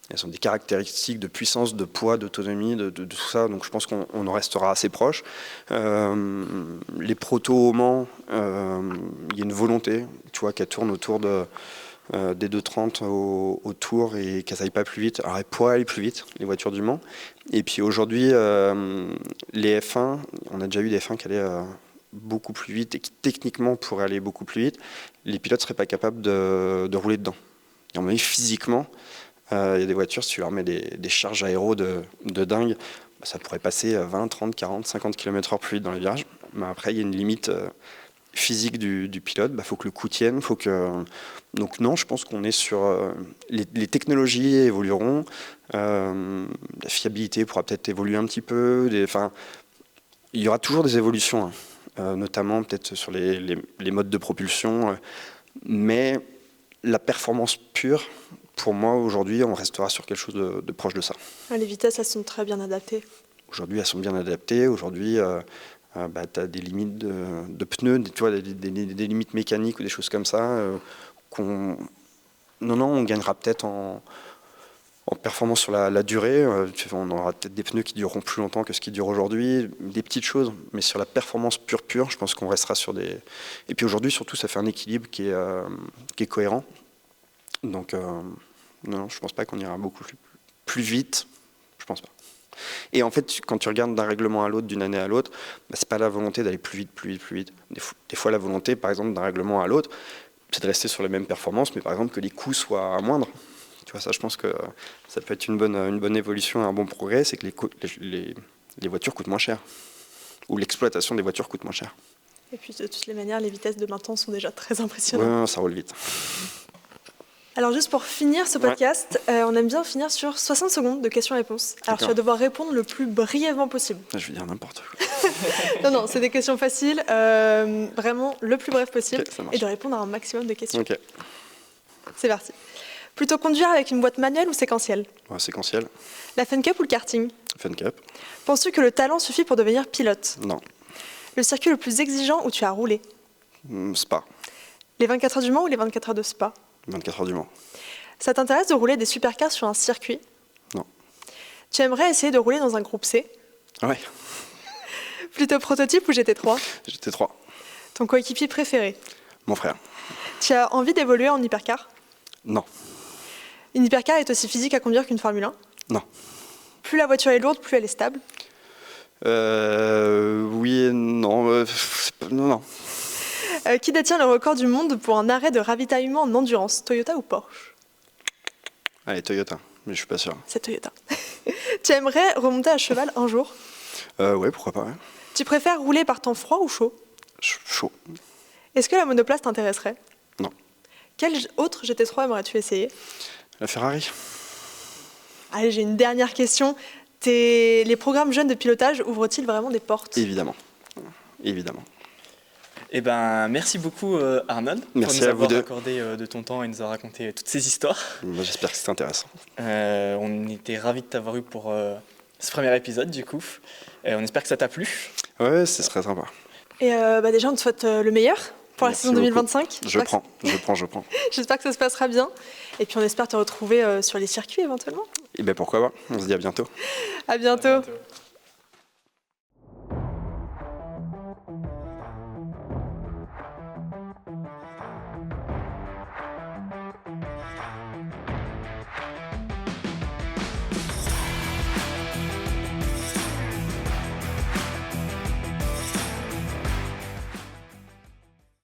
elles ont des caractéristiques de puissance, de poids, d'autonomie, de tout ça, donc je pense qu'on en restera assez proche. Les protos au Mans, il y a une volonté, tu vois, qu'elles tournent autour des 2,30 au tour et qu'elles n'aillent pas plus vite. Alors elles pourraient aller plus vite, les voitures du Mans. Et puis aujourd'hui, les F1, on a déjà eu des F1 qui allaient beaucoup plus vite et qui techniquement pourraient aller beaucoup plus vite. Les pilotes ne seraient pas capables de rouler dedans. Et en même physiquement, il y a des voitures, si tu leur mets des charges aéro de dingue, ça pourrait passer 20, 30, 40, 50 km/h plus vite dans les virages. Mais après, il y a une limite physique du pilote, faut que le coup tienne, donc non, je pense qu'on est sur... les technologies évolueront, la fiabilité pourra peut-être évoluer un petit peu, il y aura toujours des évolutions, notamment peut-être sur les modes de propulsion, mais la performance pure, pour moi, aujourd'hui, on restera sur quelque chose de proche de ça. Les vitesses, elles sont très bien adaptées. Aujourd'hui, elles sont bien adaptées. Aujourd'hui, tu as des limites de pneus, tu vois, des limites mécaniques ou des choses comme ça. On gagnera peut-être en performance sur la durée. On aura peut-être des pneus qui dureront plus longtemps que ce qui dure aujourd'hui. Des petites choses, mais sur la performance pure, je pense qu'on restera sur des... Et puis aujourd'hui, surtout, ça fait un équilibre qui est cohérent. Donc, non, je ne pense pas qu'on ira beaucoup plus vite, je pense pas. Et en fait, quand tu regardes d'un règlement à l'autre, d'une année à l'autre, c'est pas la volonté d'aller plus vite, plus vite, plus vite. Des fois, la volonté, par exemple, d'un règlement à l'autre, c'est de rester sur les mêmes performances, mais par exemple que les coûts soient moindres. Tu vois, ça, je pense que ça peut être une bonne évolution, un bon progrès, c'est que les voitures coûtent moins cher. Ou l'exploitation des voitures coûte moins cher. Et puis de toutes les manières, les vitesses de maintenant sont déjà très impressionnantes. Ouais, ça roule vite. Alors juste pour finir ce podcast, on aime bien finir sur 60 secondes de questions-réponses. Alors tu vas devoir répondre le plus brièvement possible. Je vais dire n'importe quoi. Non, c'est des questions faciles, vraiment le plus bref possible, Okay, ça marche. et de répondre à un maximum de questions. Ok. C'est parti. Plutôt conduire avec une boîte manuelle ou séquentielle? Ouais, séquentiel. La Fun Cup ou le karting? Fun Cup. Penses-tu que le talent suffit pour devenir pilote? Non. Le circuit le plus exigeant où tu as roulé? Spa. Les 24 heures du Mans ou les 24 heures de Spa? 24 heures du Mans. Ça t'intéresse de rouler des supercars sur un circuit? Non. Tu aimerais essayer de rouler dans un groupe C? Ouais. Plutôt prototype ou GT3? GT3. Ton coéquipier préféré? Mon frère. Tu as envie d'évoluer en hypercar? Non. Une hypercar est aussi physique à conduire qu'une Formule 1? Non. Plus la voiture est lourde, plus elle est stable? Oui et non. Non. Qui détient le record du monde pour un arrêt de ravitaillement en endurance? Toyota ou Porsche? Allez, Toyota, mais je suis pas sûr. C'est Toyota. Tu aimerais remonter à cheval un jour? Ouais, pourquoi pas, ouais. Tu préfères rouler par temps froid ou chaud? Chaud. Est-ce que la monoplace t'intéresserait? Non. Quel autre GT3 aimerais-tu essayer? La Ferrari. Allez, j'ai une dernière question. Les programmes jeunes de pilotage ouvrent-ils vraiment des portes? Évidemment. Évidemment. Eh ben, merci beaucoup Arnold Merci pour nous à vous avoir deux. accordé de ton temps et nous avoir raconté toutes ces histoires. Moi, j'espère que c'était intéressant. On était ravis de t'avoir eu pour ce premier épisode du coup. On espère que ça t'a plu. Ouais, ce serait sympa. Et déjà, on te souhaite le meilleur pour Merci la saison beaucoup. 2025. Je prends. J'espère que ça se passera bien. Et puis on espère te retrouver sur les circuits éventuellement. Et ben pourquoi pas. On se dit à bientôt. À bientôt. À bientôt.